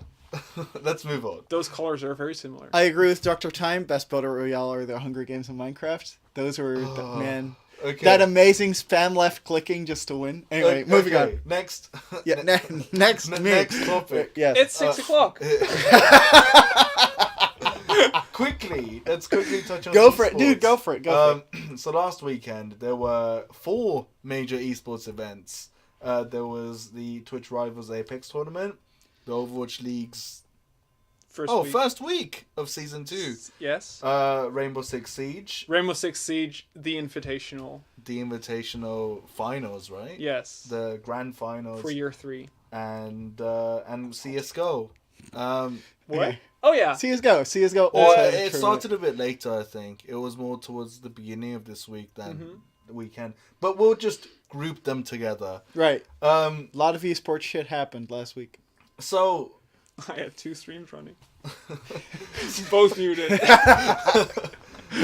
Let's move on. Those colors are very similar. I agree with Dr. Time. Best Battle Royale are the Hunger Games and Minecraft. Those were, man... Okay. That amazing spam left clicking just to win. Anyway, moving on. Next. Yeah, next me. Next topic. Yes. It's 6 o'clock. Quickly, let's quickly touch on Go for it, esports. dude. Go for it. Go for it. So last weekend there were 4 major esports events. There was the Twitch Rivals Apex tournament, the Overwatch League's first week of season 2. Yes. Rainbow Six Siege, Rainbow Six Siege, the Invitational. the Invitational finals, right? Yes. The grand finals For year 3. and CS:GO. What? Oh yeah. CSGO. Or also it tournament. started a bit later, I think. It was more towards the beginning of this week than Mm-hmm. the weekend. But we'll just group them together. Right. Um, A lot of esports shit happened last week. so I had 2 streams running. Both muted.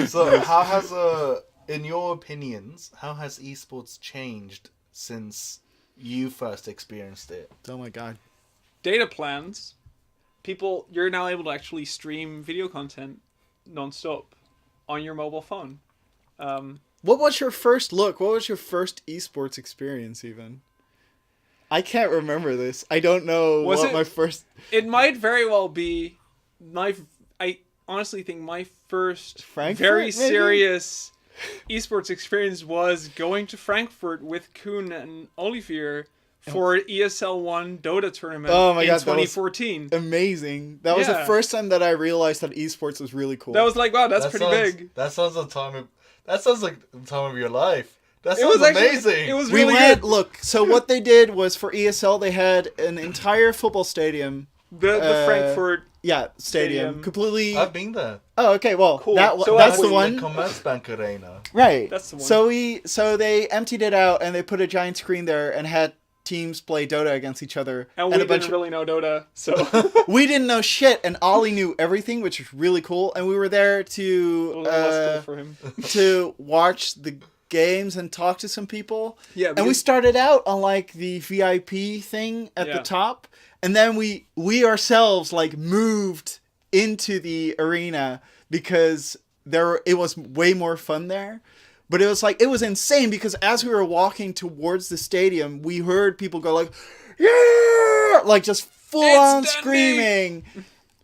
so how has in your opinions, how has esports changed since you first experienced it? Oh my god. Data plans. People, you're now able to actually stream video content non-stop on your mobile phone. What was your first look? What was your first esports experience even? I can't remember this. I don't know Was what it- my first... It might very well be I honestly think my first Frankfurt, very maybe? serious esports experience was going to Frankfurt with Koen and Olivier for ESL 1 Dota tournament Oh my in God, that was 2014. Amazing. That was the Yeah. first time that I realized that esports was really cool. That was like, wow, that's That pretty sounds- big. That sounds like the time of your life. That It sounds was actually amazing. it was we really went, good. look, so what they did was for ESL, they had an entire football stadium. The Frankfurt. Yeah, stadium. Stadium. Completely... I've been there. Oh, okay, well, Cool. that, So that's the actually, one. The Commerzbank Arena. Right. That's the one. So they emptied it out and they put a giant screen there and had teams play Dota against each other. And we a didn't bunch really know Dota, so we didn't know shit, and Ollie knew everything, which was really cool. And we were there a little less cool for him. to watch the games and talk to some people. Yeah, And we because- started out on like the VIP thing at the Yeah. top. And then we ourselves like moved into the arena because it was way more fun there. But it was insane because as we were walking towards the stadium, we heard people go like, yeah, like just full on screaming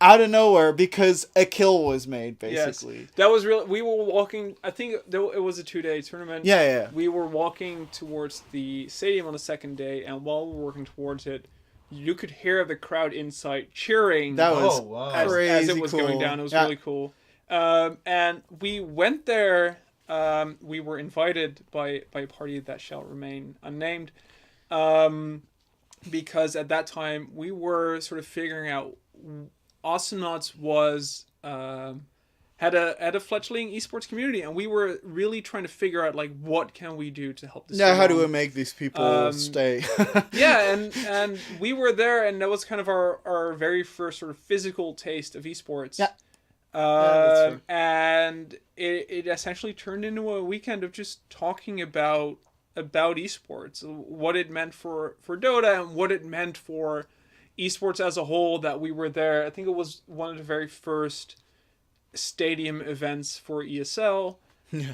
out of nowhere because a kill was made, basically. Yes. That was real. We were walking, I think it was a 2-day tournament. Yeah. We were walking towards the stadium on the second day, and while we were walking towards it, you could hear the crowd inside cheering. That was crazy as it was cool. going down. It was really cool. And we went there. We were invited by a party that shall remain unnamed, because at that time we were sort of figuring out. Awesomenauts was had a fledgling esports community, and we were really trying to figure out like what can we do to help this. Yeah, how do we make these people stay? Yeah, and we were there, and that was kind of our very first sort of physical taste of esports. Yeah. That's true. And it essentially turned into a weekend of just talking about esports, what it meant for Dota, and what it meant for esports as a whole. That we were there. I think it was one of the very first stadium events for ESL. Yeah.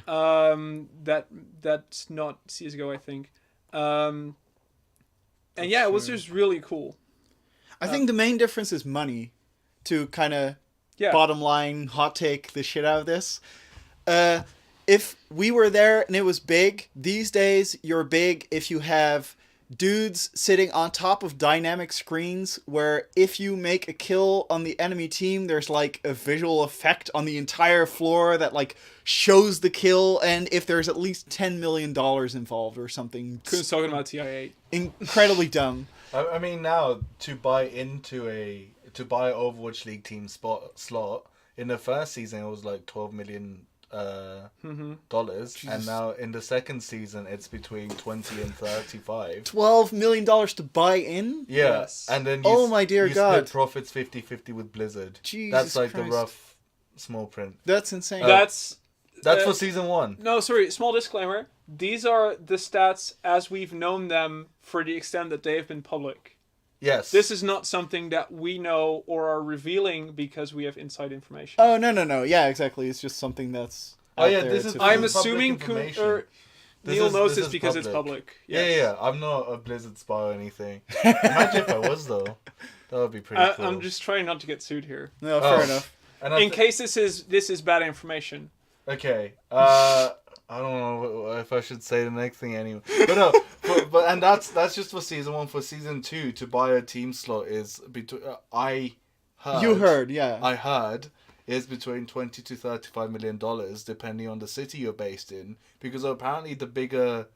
That's not CS:GO, I think. And yeah, it was just really cool. I think the main difference is money, to kind of bottom line hot take the shit out of this. If we were there and it was big, these days you're big if you have dudes sitting on top of dynamic screens where if you make a kill on the enemy team, there's like a visual effect on the entire floor that like shows the kill, and if there's at least $10 million involved or something. Koen's talking about TI8. Incredibly dumb. I mean, now to buy Overwatch League team slot in the first season, it was like $12 million dollars, and now in the second season it's between 20 and 35. $12 million to buy in? Yes. And then you split profits 50-50 with Blizzard. Jesus That's like Christ. the rough small print. That's insane. That's for season 1. No, sorry, small disclaimer. These are the stats as we've known them for the extent that they have been public. Yes. This is not something that we know or are revealing because we have inside information. Oh, no. Yeah, exactly. It's just something that's out there. This is I'm public assuming information. Neil knows this because it's public. Yes. Yeah. I'm not a Blizzard spy or anything. Imagine if I was, though. That would be pretty cool. I'm just trying not to get sued here. No, fair enough. In case this is bad information. Okay. I don't know if I should say the next thing anyway. But no, but and that's just for season 1. For season 2, to buy a team slot is between. I heard is between $20 to $35 million, depending on the city you're based in. Because apparently, the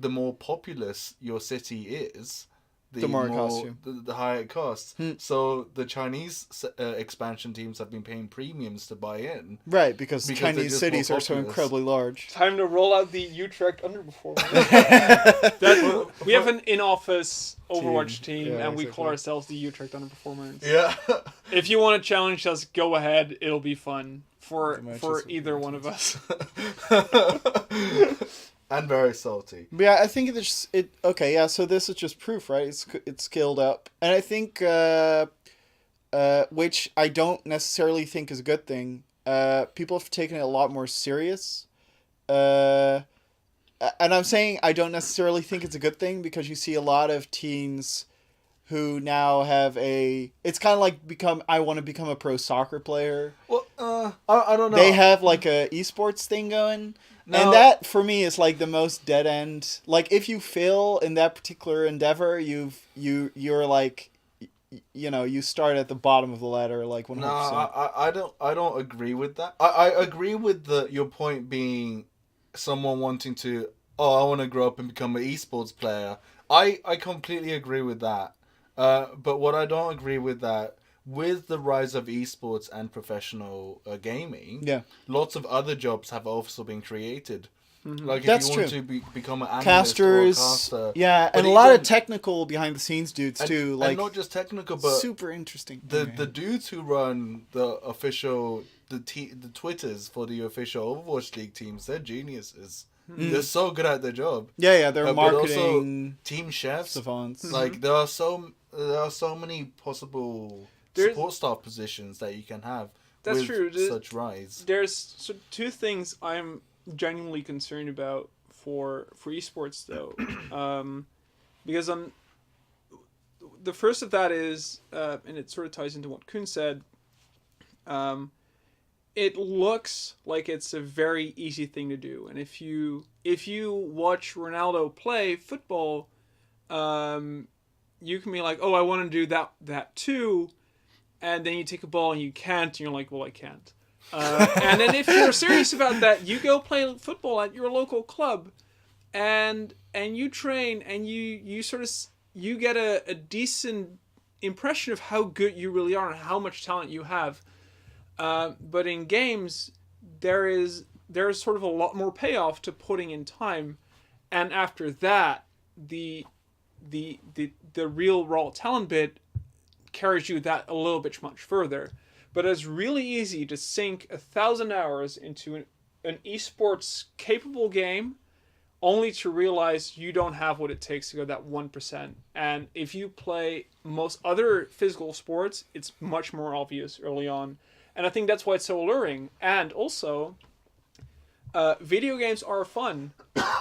more populous your city is, the more it costs you. The higher it costs. So the Chinese expansion teams have been paying premiums to buy in. Right, because Chinese cities are so incredibly large. Time to roll out the Utrecht underperformance. We have an in-office Overwatch team, and we call ourselves the Utrecht underperformance. Yeah. If you want to challenge us, go ahead. It'll be fun for either one of us. And very salty. But yeah, I think okay, yeah, so this is just proof, right? It's scaled up. And I think, which I don't necessarily think is a good thing, people have taken it a lot more serious. And I'm saying I don't necessarily think it's a good thing because you see a lot of teens who now have it's kind of like I want to become a pro soccer player. Well, I don't know. They have like a esports thing going. No. And that, for me, is like the most dead end. Like, if you fail in that particular endeavor, you're like, you start at the bottom of the ladder, like 100%. No, I don't agree with that. I agree with your point being someone wanting to, I want to grow up and become an esports player. I completely agree with that. But what I don't agree with that, with the rise of esports and professional gaming, lots of other jobs have also been created. Like if That's you want true. to become an analyst casters, or a caster. Yeah, and a lot of technical behind the scenes dudes too. Like, and not just technical, but super interesting. The dudes who run the Twitters for the official Overwatch League teams, they're geniuses. They're so good at their job. Yeah, they're But also marketing team chefs. savants. Like there are so many possible support staff positions that you can have. That's with true. Such rise. There's two things I'm genuinely concerned about for esports though, because the first of that is, and it sort of ties into what Koen said. It looks like it's a very easy thing to do, and if you watch Ronaldo play football, you can be like, oh, I want to do that too, and then you take a ball and you can't, and you're like, well, I can't. And then if you're serious about that, you go play football at your local club, and you train, and you sort of you get a decent impression of how good you really are and how much talent you have. But in games, there's sort of a lot more payoff to putting in time, and after that, the real raw talent bit carries you that a little bit much further. But it's really easy to sink 1,000 hours into an esports capable game, only to realize you don't have what it takes to go that 1%. And if you play most other physical sports, it's much more obvious early on. And I think that's why it's so alluring. And also, video games are fun.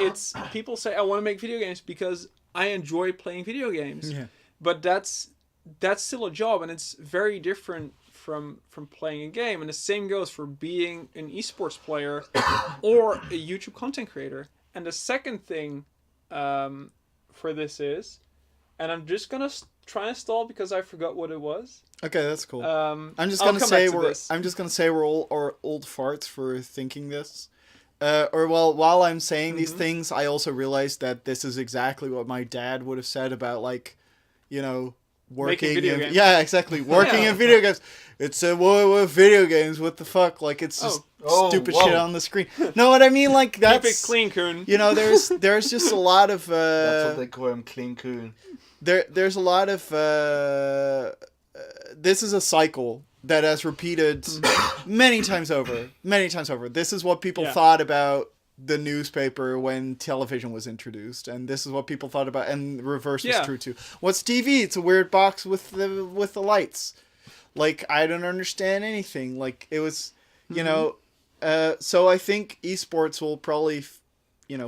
It's people say, I want to make video games because I enjoy playing video games. Yeah. But that's still a job, and it's very different from playing a game. And the same goes for being an esports player or a YouTube content creator. And the second thing for this is, and I'm just gonna try and stall because I forgot what it was. Okay, that's cool. I'm just gonna say we're all old farts for thinking this. While I'm saying these things, I also realized that this is exactly what my dad would have said about, like, you know, working in video games. Yeah, exactly. Working in video games. It's what video games? What the fuck? Like, it's just stupid shit on the screen. No, what I mean, like, that's keep it clean, Koen. You know, there's just a lot of that's what they call him, clean Koen. There's a lot of this is a cycle that has repeated many times over. This is what people thought about the newspaper when television was introduced, and this is what people thought about, and the reverse was true too. What's TV? It's a weird box with the lights. Like, I don't understand anything. Like, it was, you know, so I think esports will probably,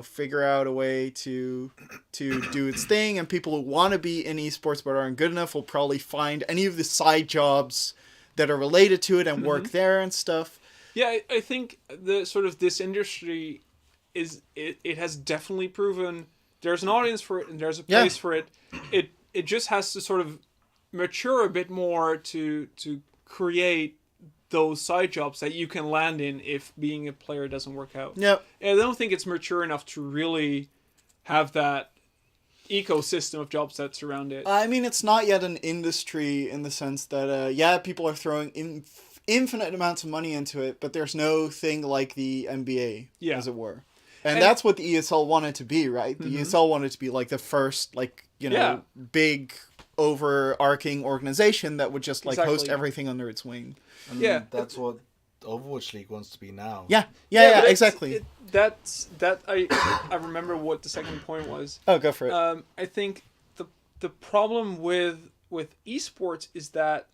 figure out a way to do its thing, and people who want to be in esports but aren't good enough will probably find any of the side jobs that are related to it and work there and stuff. Yeah, I think the sort of this industry it has definitely proven there's an audience for it and there's a place for it. It just has to sort of mature a bit more to create those side jobs that you can land in if being a player doesn't work out. Yeah. I don't think it's mature enough to really have that ecosystem of jobs that surround it. I mean, it's not yet an industry in the sense that, people are throwing infinite amounts of money into it, but there's no thing like the NBA, as it were. And that's what the ESL wanted to be, right? The ESL wanted to be like the first, big overarching organization that would just host everything under its wing. And that's what Overwatch League wants to be now. Yeah, exactly. I remember what the second point was. Oh, go for it. I think the problem with esports is that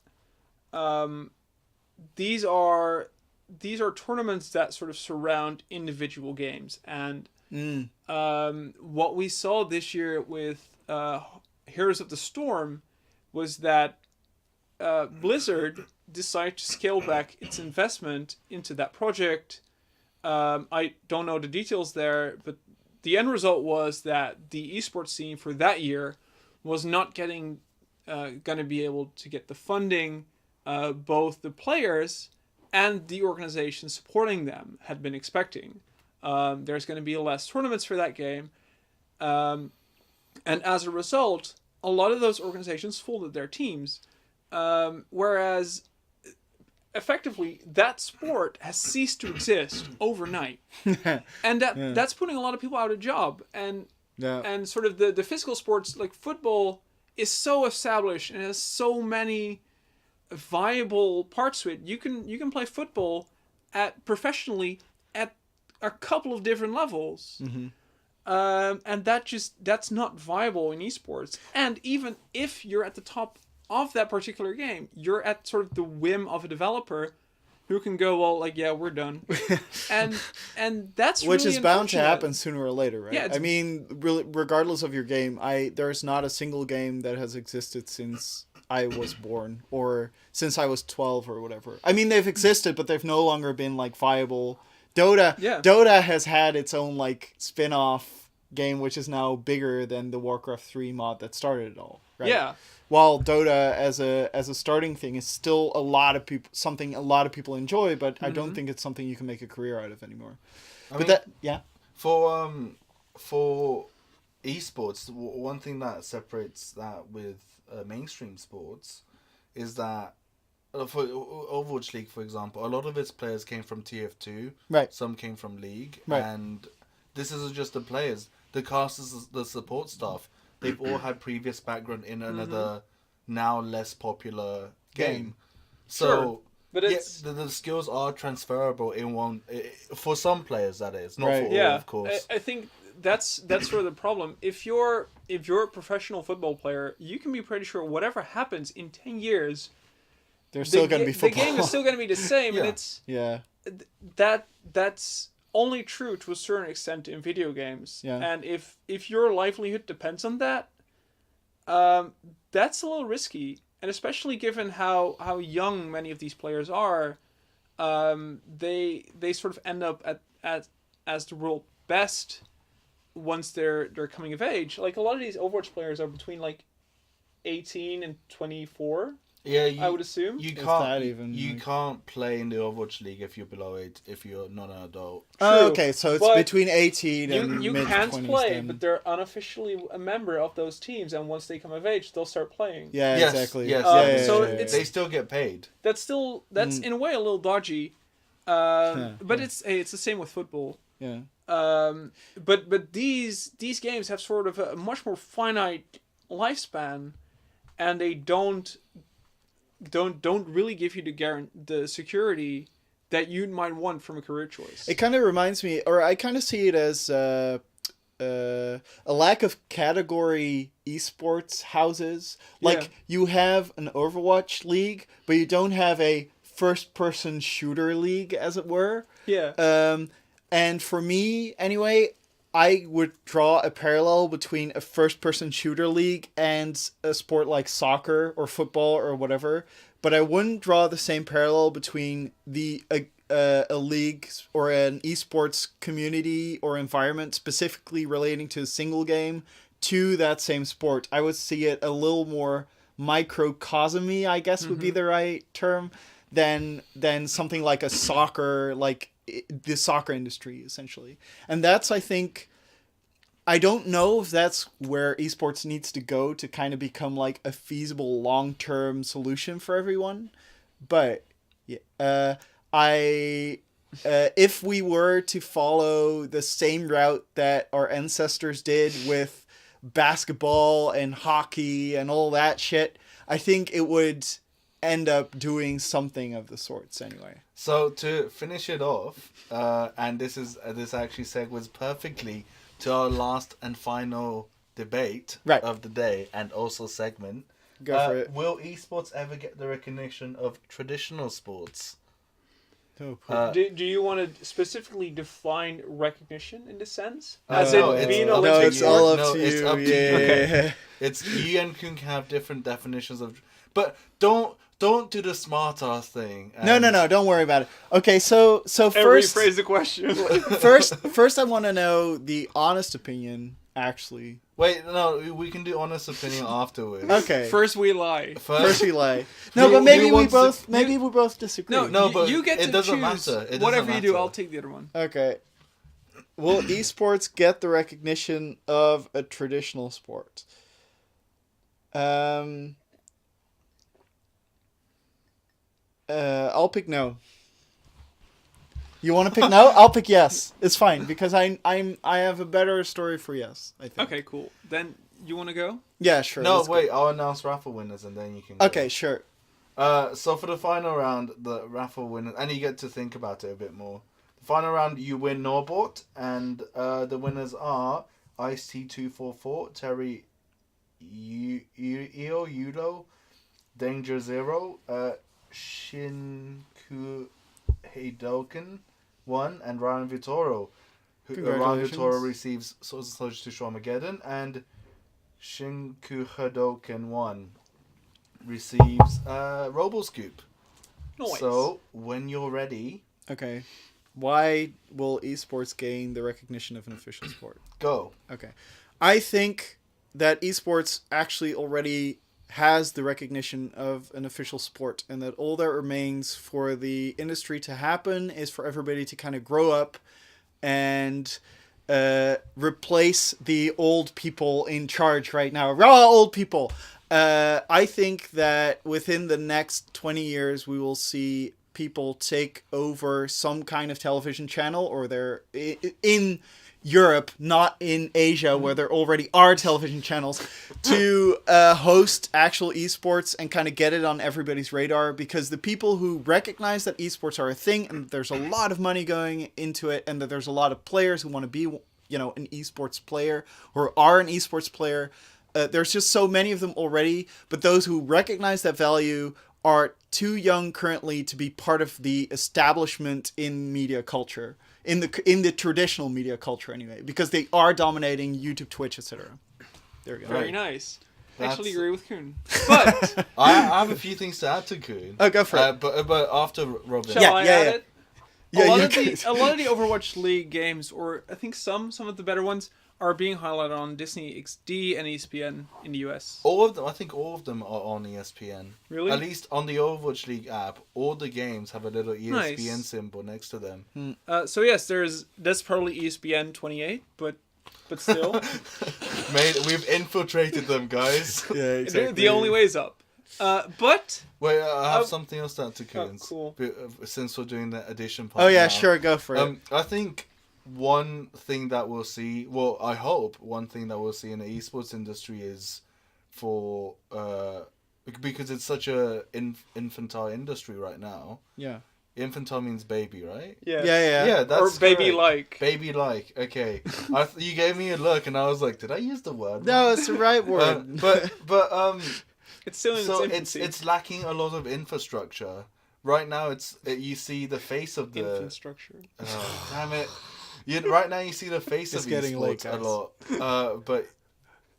these are tournaments that sort of surround individual games, and what we saw this year with Heroes of the Storm was that Blizzard decided to scale back its investment into that project. I don't know the details there, but the end result was that the esports scene for that year was not going to be able to get the funding both the players and the organization supporting them had been expecting. There's going to be less tournaments for that game. And as a result, a lot of those organizations folded their teams. Whereas, effectively, that sport has ceased to exist overnight. And that's putting a lot of people out of job. And sort of the physical sports, like football, is so established and has so many viable parts to it. You can play football professionally at a couple of different levels. Mm-hmm. And that's not viable in esports. And even if you're at the top of that particular game, you're at sort of the whim of a developer who can go, well, like, yeah, we're done. and that's which really is bound to unfortunate. happen sooner or later, right? Yeah, I mean, really, regardless of your game, there's not a single game that has existed since I was born or since I was 12 or whatever. I mean, they've existed, but they've no longer been like viable. Dota has had its own like spin-off game, which is now bigger than the Warcraft 3 mod that started it all, right? Yeah. While Dota as a starting thing is still something a lot of people enjoy, but I don't think it's something you can make a career out of anymore. For esports, one thing that separates that with mainstream sports is that for Overwatch League, for example, a lot of its players came from TF2. Right. Some came from League. Right. And this isn't just the players. The casters, the support staff, they've all had previous background in another now less popular game. So, sure. But it's... the skills are transferable in one... For some players, that is. Not Right. for all, of course. I think that's sort of the problem. If you're a professional football player, you can be pretty sure whatever happens in 10 years... There's still going to be football. The game is still going to be the same, and it's that's only true to a certain extent in video games. Yeah. And if your livelihood depends on that, that's a little risky, and especially given how young many of these players are, they sort of end up at as the world best once they're coming of age. Like a lot of these Overwatch players are between like 18 and 24. Yeah, I would assume you can't can't play in the Overwatch League if you're below 8 if you're not an adult. Oh, okay, so it's between 18 and you mid-20s can't play, then. but they're unofficially a member of those teams, and once they come of age, they'll start playing. Yeah, Yes, exactly. yes. So yeah. They still get paid. That's in a way a little dodgy, but it's the same with football. Yeah. But these games have sort of a much more finite lifespan, and they don't really give you the security that you might want from a career choice. It kind of reminds me, or I kind of see it as a lack of category esports houses. Like you have an Overwatch league, but you don't have a first-person shooter league, as it were. Yeah. And for me, anyway, I would draw a parallel between a first-person shooter league and a sport like soccer or football or whatever, but I wouldn't draw the same parallel between a league or an esports community or environment specifically relating to a single game to that same sport. I would see it a little more microcosmy, I guess would be the right term, than something like a soccer, like the soccer industry, essentially. And that's, I think, I don't know if that's where esports needs to go to kind of become like a feasible long-term solution for everyone. But yeah, if we were to follow the same route that our ancestors did with basketball and hockey and all that shit, I think it would end up doing something of the sorts anyway. So to finish it off, and this actually segues perfectly to our last and final debate of the day and also segment. Go for it. Will esports ever get the recognition of traditional sports? Do you want to specifically define recognition in this sense? As in being a no, it's all up to it's you. up to you. Okay. It's you and Koen can have different definitions of, but don't do the smart ass thing. No, don't worry about it. Okay, so first rephrase the question. first I want to know the honest opinion, actually. Wait, no, we can do honest opinion afterwards. Okay. First we lie. First we lie. No, but maybe we both disagree. No, but you get it to doesn't choose. matter. It doesn't Whatever you do, matter. I'll take the other one. Okay. Will esports get the recognition of a traditional sport? I'll pick no. You want to pick no? I'll pick yes. It's fine because I have a better story for yes, I think. Okay, cool. Then you want to go? Yeah, sure. No, wait. I'll announce raffle winners and then you can go. Okay, sure. So for the final round, the raffle winners, and you get to think about it a bit more. final round, you win Norbort, and the winners are Ice T244, Terry Udo, Danger Zero, Shinku Heidoken 1, and Ryan Vitoro. Ryan Vitoro receives Swords and Soldiers 2 Shawmageddon, and Shinku Heidoken 1 receives Roboscoop. Nice. So, when you're ready... Okay. Why will esports gain the recognition of an official sport? Go. Okay. I think that esports actually already has the recognition of an official sport, and that all that remains for the industry to happen is for everybody to kind of grow up and replace the old people in charge right now. Raw old people. I think that within the next 20 years, we will see people take over some kind of television channel, or they're in Europe, not in Asia, where there already are television channels, to host actual esports and kind of get it on everybody's radar, because the people who recognize that esports are a thing and there's a lot of money going into it, and that there's a lot of players who want to be, an esports player or are an esports player. There's just so many of them already, but those who recognize that value are too young currently to be part of the establishment in media culture, in the traditional media culture anyway, because they are dominating YouTube, Twitch, etc. There we go. Very nice. I actually That's- agree with Koen. But I have a few things to add to Koen. Oh, go for it. But after Robin. shall I add it? Yeah, a lot you of the could. a lot of the Overwatch League games, or I think some of the better ones, are being highlighted on Disney XD and ESPN in the US. All of them, I think all of them are on ESPN. Really? At least on the Overwatch League app, all the games have a little ESPN Nice. symbol next to them. So yes, that's probably ESPN 28, but still, We've infiltrated them, guys. Yeah, exactly. the only way is up. But Wait, I have something else to add to Koen's. cool. Since we're doing the addition part. Oh yeah, now. sure, go for it. I think one thing that we'll see, well, I hope one thing that we'll see in the esports industry is for, because it's such a infantile industry right now. Yeah. Infantile means baby, right? yeah, Yeah, that's or baby correct. like. Baby-like, okay. You gave me a look and I was like, did I use the word? No, it's the right word. But It's still in so its infancy. it's lacking a lot of infrastructure. Right now, you see the face of the... infrastructure. Oh, damn it. Right now you see the face It's of getting late, esports a guys. lot. But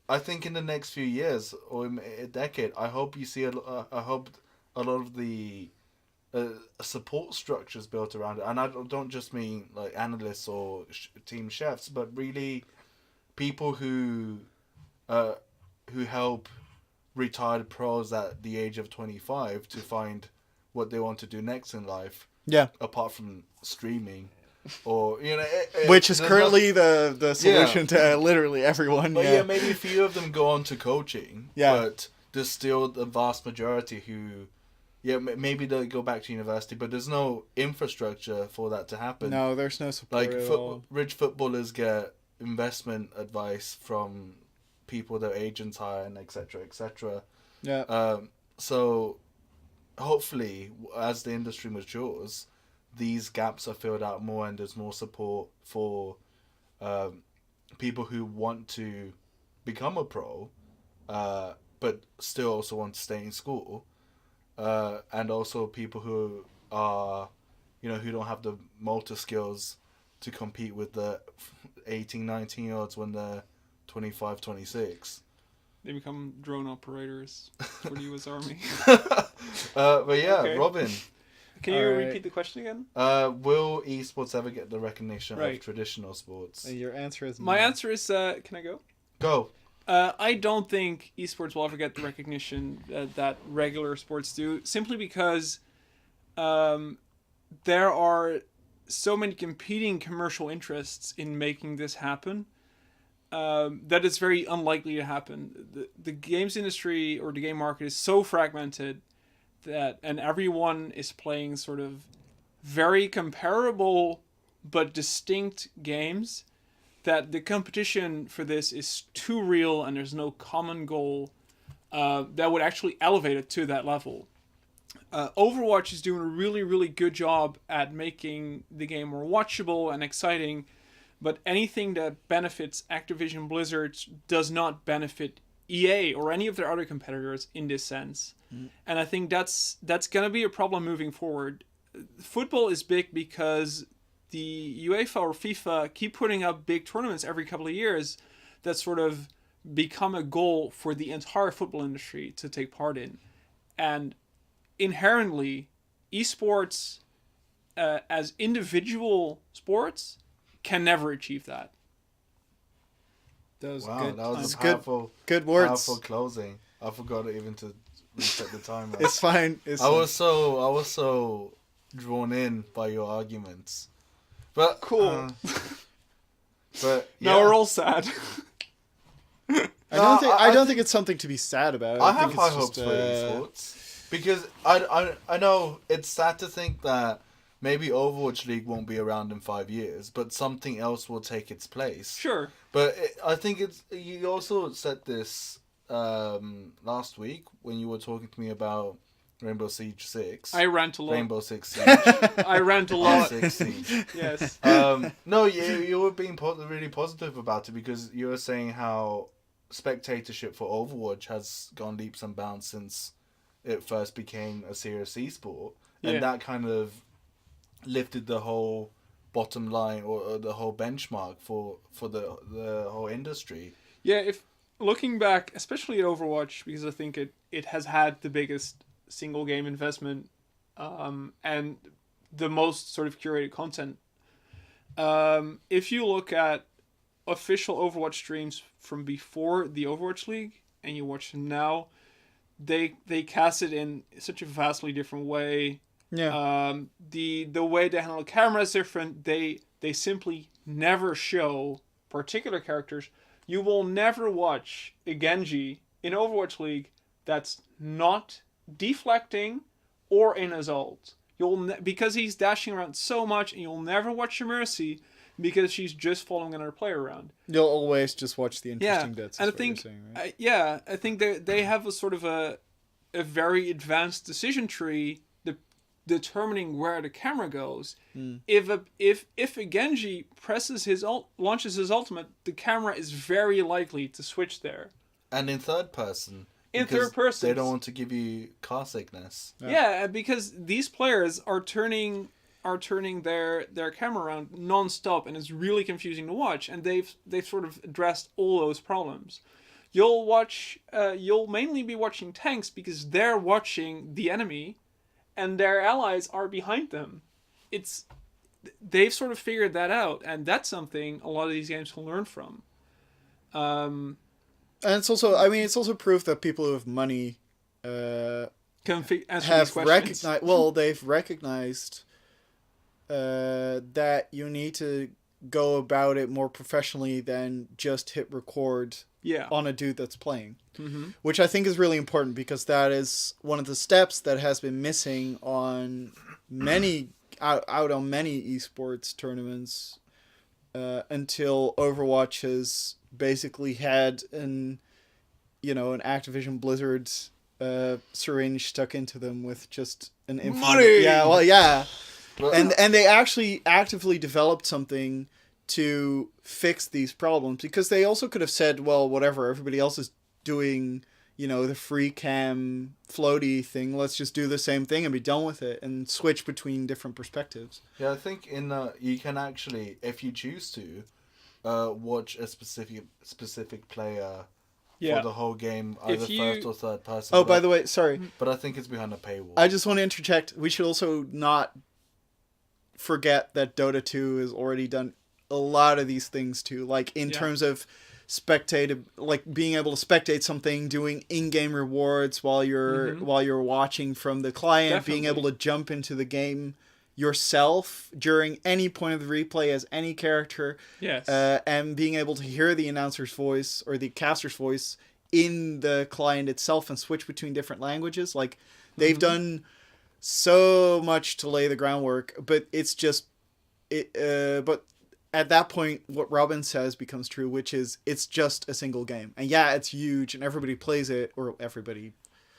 I think in the next few years, or in a decade, I hope you see I hope a lot of the support structures built around it. And I don't just mean like analysts or team chefs, but really people who help retired pros at the age of 25 to find what they want to do next in life, Yeah. apart from streaming, or Which is there's currently the solution to literally everyone. But Yeah. yeah, maybe a few of them go on to coaching. Yeah. But there's still the vast majority who, maybe they'll go back to university, but there's no infrastructure for that to happen. No, there's no support Like at all. rich footballers get investment advice from people their agents hire, and etc. Yeah. So hopefully, as the industry matures, these gaps are filled out more, and there's more support for people who want to become a pro, but still also want to stay in school, and also people who are, who don't have the motor skills to compete with the 18, 19-year-olds when they're 25, 26. They become drone operators for the US Army. But yeah, Okay. Robin, Can you Alright. repeat the question again? will esports ever get the recognition Right. of traditional sports? And your answer is My no. answer is, can I go? Go. I don't think esports will ever get the recognition that regular sports do, simply because there are so many competing commercial interests in making this happen that it's very unlikely to happen. The games industry or the game market is so fragmented and everyone is playing sort of very comparable but distinct games, that the competition for this is too real, and there's no common goal that would actually elevate it to that level. Overwatch is doing a really, really good job at making the game more watchable and exciting, but anything that benefits Activision Blizzard does not benefit EA or any of their other competitors in this sense. And I think that's going to be a problem moving forward. Football is big because the UEFA or FIFA keep putting up big tournaments every couple of years that sort of become a goal for the entire football industry to take part in. And inherently, esports as individual sports can never achieve that. That was Wow, good. that was a good. powerful, Good words. powerful closing. I forgot even to reset the timer. It's fine. I was so drawn in by your arguments. But Cool. but Now yeah. we're all sad. I don't think it's something to be sad about. I have think high it's hopes just, for esports because I know it's sad to think that maybe Overwatch League won't be around in 5 years, but something else will take its place. Sure. But I think you also said this last week when you were talking to me about Rainbow Siege 6. I rant a lot. Rainbow Six Siege. I rant a lot. Six Siege. Yes. No, you were being really positive about it because you were saying how spectatorship for Overwatch has gone leaps and bounds since it first became a serious esport, and that kind of lifted the whole bottom line or the whole benchmark for the whole industry. Yeah, if looking back, especially at Overwatch, because I think it has had the biggest single game investment and the most sort of curated content. If you look at official Overwatch streams from before the Overwatch League and you watch them now, they cast it in such a vastly different way. Yeah. The way they handle the camera is different. They simply never show particular characters. You will never watch a Genji in Overwatch League that's not deflecting or in his ult. Because he's dashing around so much, and you'll never watch a Mercy because she's just following another player around. You'll always just watch the interesting bits. And I think, right? I think they have a sort of a very advanced decision tree determining where the camera goes. If a Genji launches his ultimate, the camera is very likely to switch there. And in third person. In third person, they don't want to give you car sickness. Yeah, because these players are turning their camera around non-stop, and it's really confusing to watch. And they've sort of addressed all those problems. You'll mainly be watching tanks because they're watching the enemy, and their allies are behind them. They've sort of figured that out, and that's something a lot of these games can learn from. And it's also proof that people who have money Can answer have these questions. recognized. Well, they've recognized that you need to go about it more professionally than just hit record on a dude that's playing. Mm-hmm. Which I think is really important because that is one of the steps that has been missing on many on many esports tournaments until Overwatch has basically had an Activision Blizzard syringe stuck into them with just an infinite money. Yeah, well, yeah, and they actually actively developed something to fix these problems because they also could have said, well, whatever, everybody else is doing, the free cam floaty thing. Let's just do the same thing and be done with it and switch between different perspectives. Yeah, I think you can actually, if you choose to, watch a specific player for the whole game, either first or third person. Oh, by the way, sorry. But I think it's behind a paywall. I just want to interject. We should also not forget that Dota 2 has already done a lot of these things too, like in terms of being able to spectate something, doing in-game rewards while you're watching from the client, Definitely. being able to jump into the game yourself during any point of the replay as any character, and being able to hear the announcer's voice or the caster's voice in the client itself and switch between different languages. Like they've done so much to lay the groundwork, but it's just but at that point, what Robin says becomes true, which is it's just a single game. And yeah, it's huge and everybody plays it, or everybody,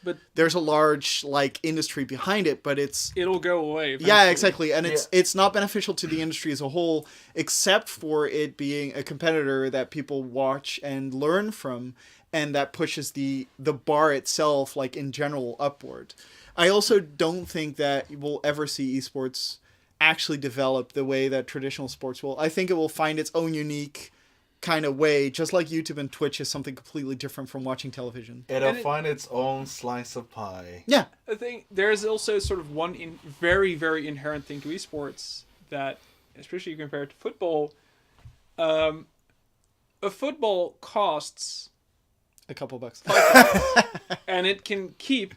But there's a large like industry behind it, but it'll go away eventually. Yeah, exactly. And it's not beneficial to the industry as a whole, except for it being a competitor that people watch and learn from, and that pushes the bar itself, like in general, upward. I also don't think that we'll ever see esports actually develop the way that traditional sports will. I think it will find its own unique kind of way, just like YouTube and Twitch is something completely different from watching television. It'll find its own slice of pie. Yeah. I think there's also sort of one very, very inherent thing to esports that, especially compared to football, a football costs a couple bucks. and it can keep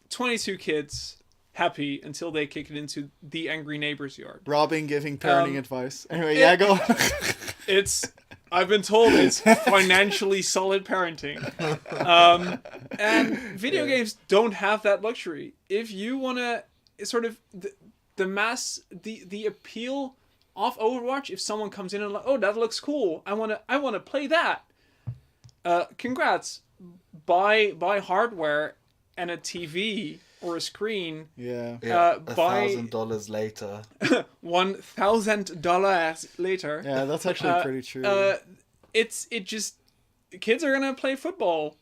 22 kids happy until they kick it into the angry neighbor's yard. Robbing, giving parenting advice. Anyway, yeah, go on. I've been told it's financially solid parenting. And video games don't have that luxury. If you want to sort of the appeal of Overwatch, if someone comes in and like, oh, that looks cool, I want to play that. Congrats. Buy hardware and a TV or a screen. Yeah. Buy $1,000 later. $1,000 later. Yeah, that's actually pretty true. Kids are gonna play football.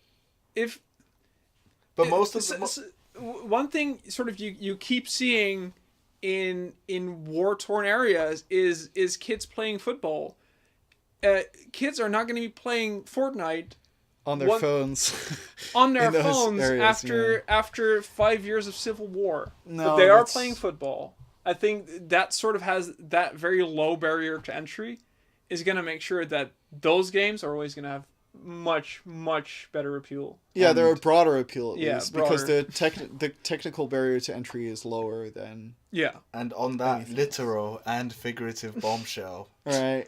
One thing sort of you keep seeing in war torn areas is kids playing football. Kids are not going to be playing Fortnite on their phones. On their phones areas, after 5 years of civil war. No, but they are playing football. I think that sort of has that very low barrier to entry is going to make sure that those games are always going to have much, much better appeal. Yeah, they're a broader appeal at least, broader. because the technical barrier to entry is lower than... Yeah. And on that literal and figurative bombshell. All right.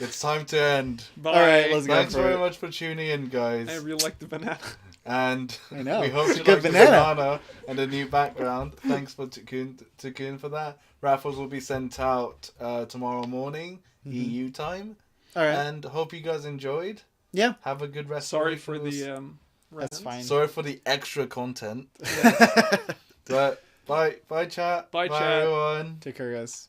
It's time to end. Bye. All right, let's go. Thanks very much for tuning in, guys. I really like the banana. And I know. we hope you Good like the banana. banana and a new background. Thanks to Koen for that. Raffles will be sent out tomorrow morning, EU time. All right. And hope you guys enjoyed. Yeah. Have a good rest Sorry of for the That's fine. Sorry for the extra content. But bye chat. Bye, chat. Everyone. Take care, guys.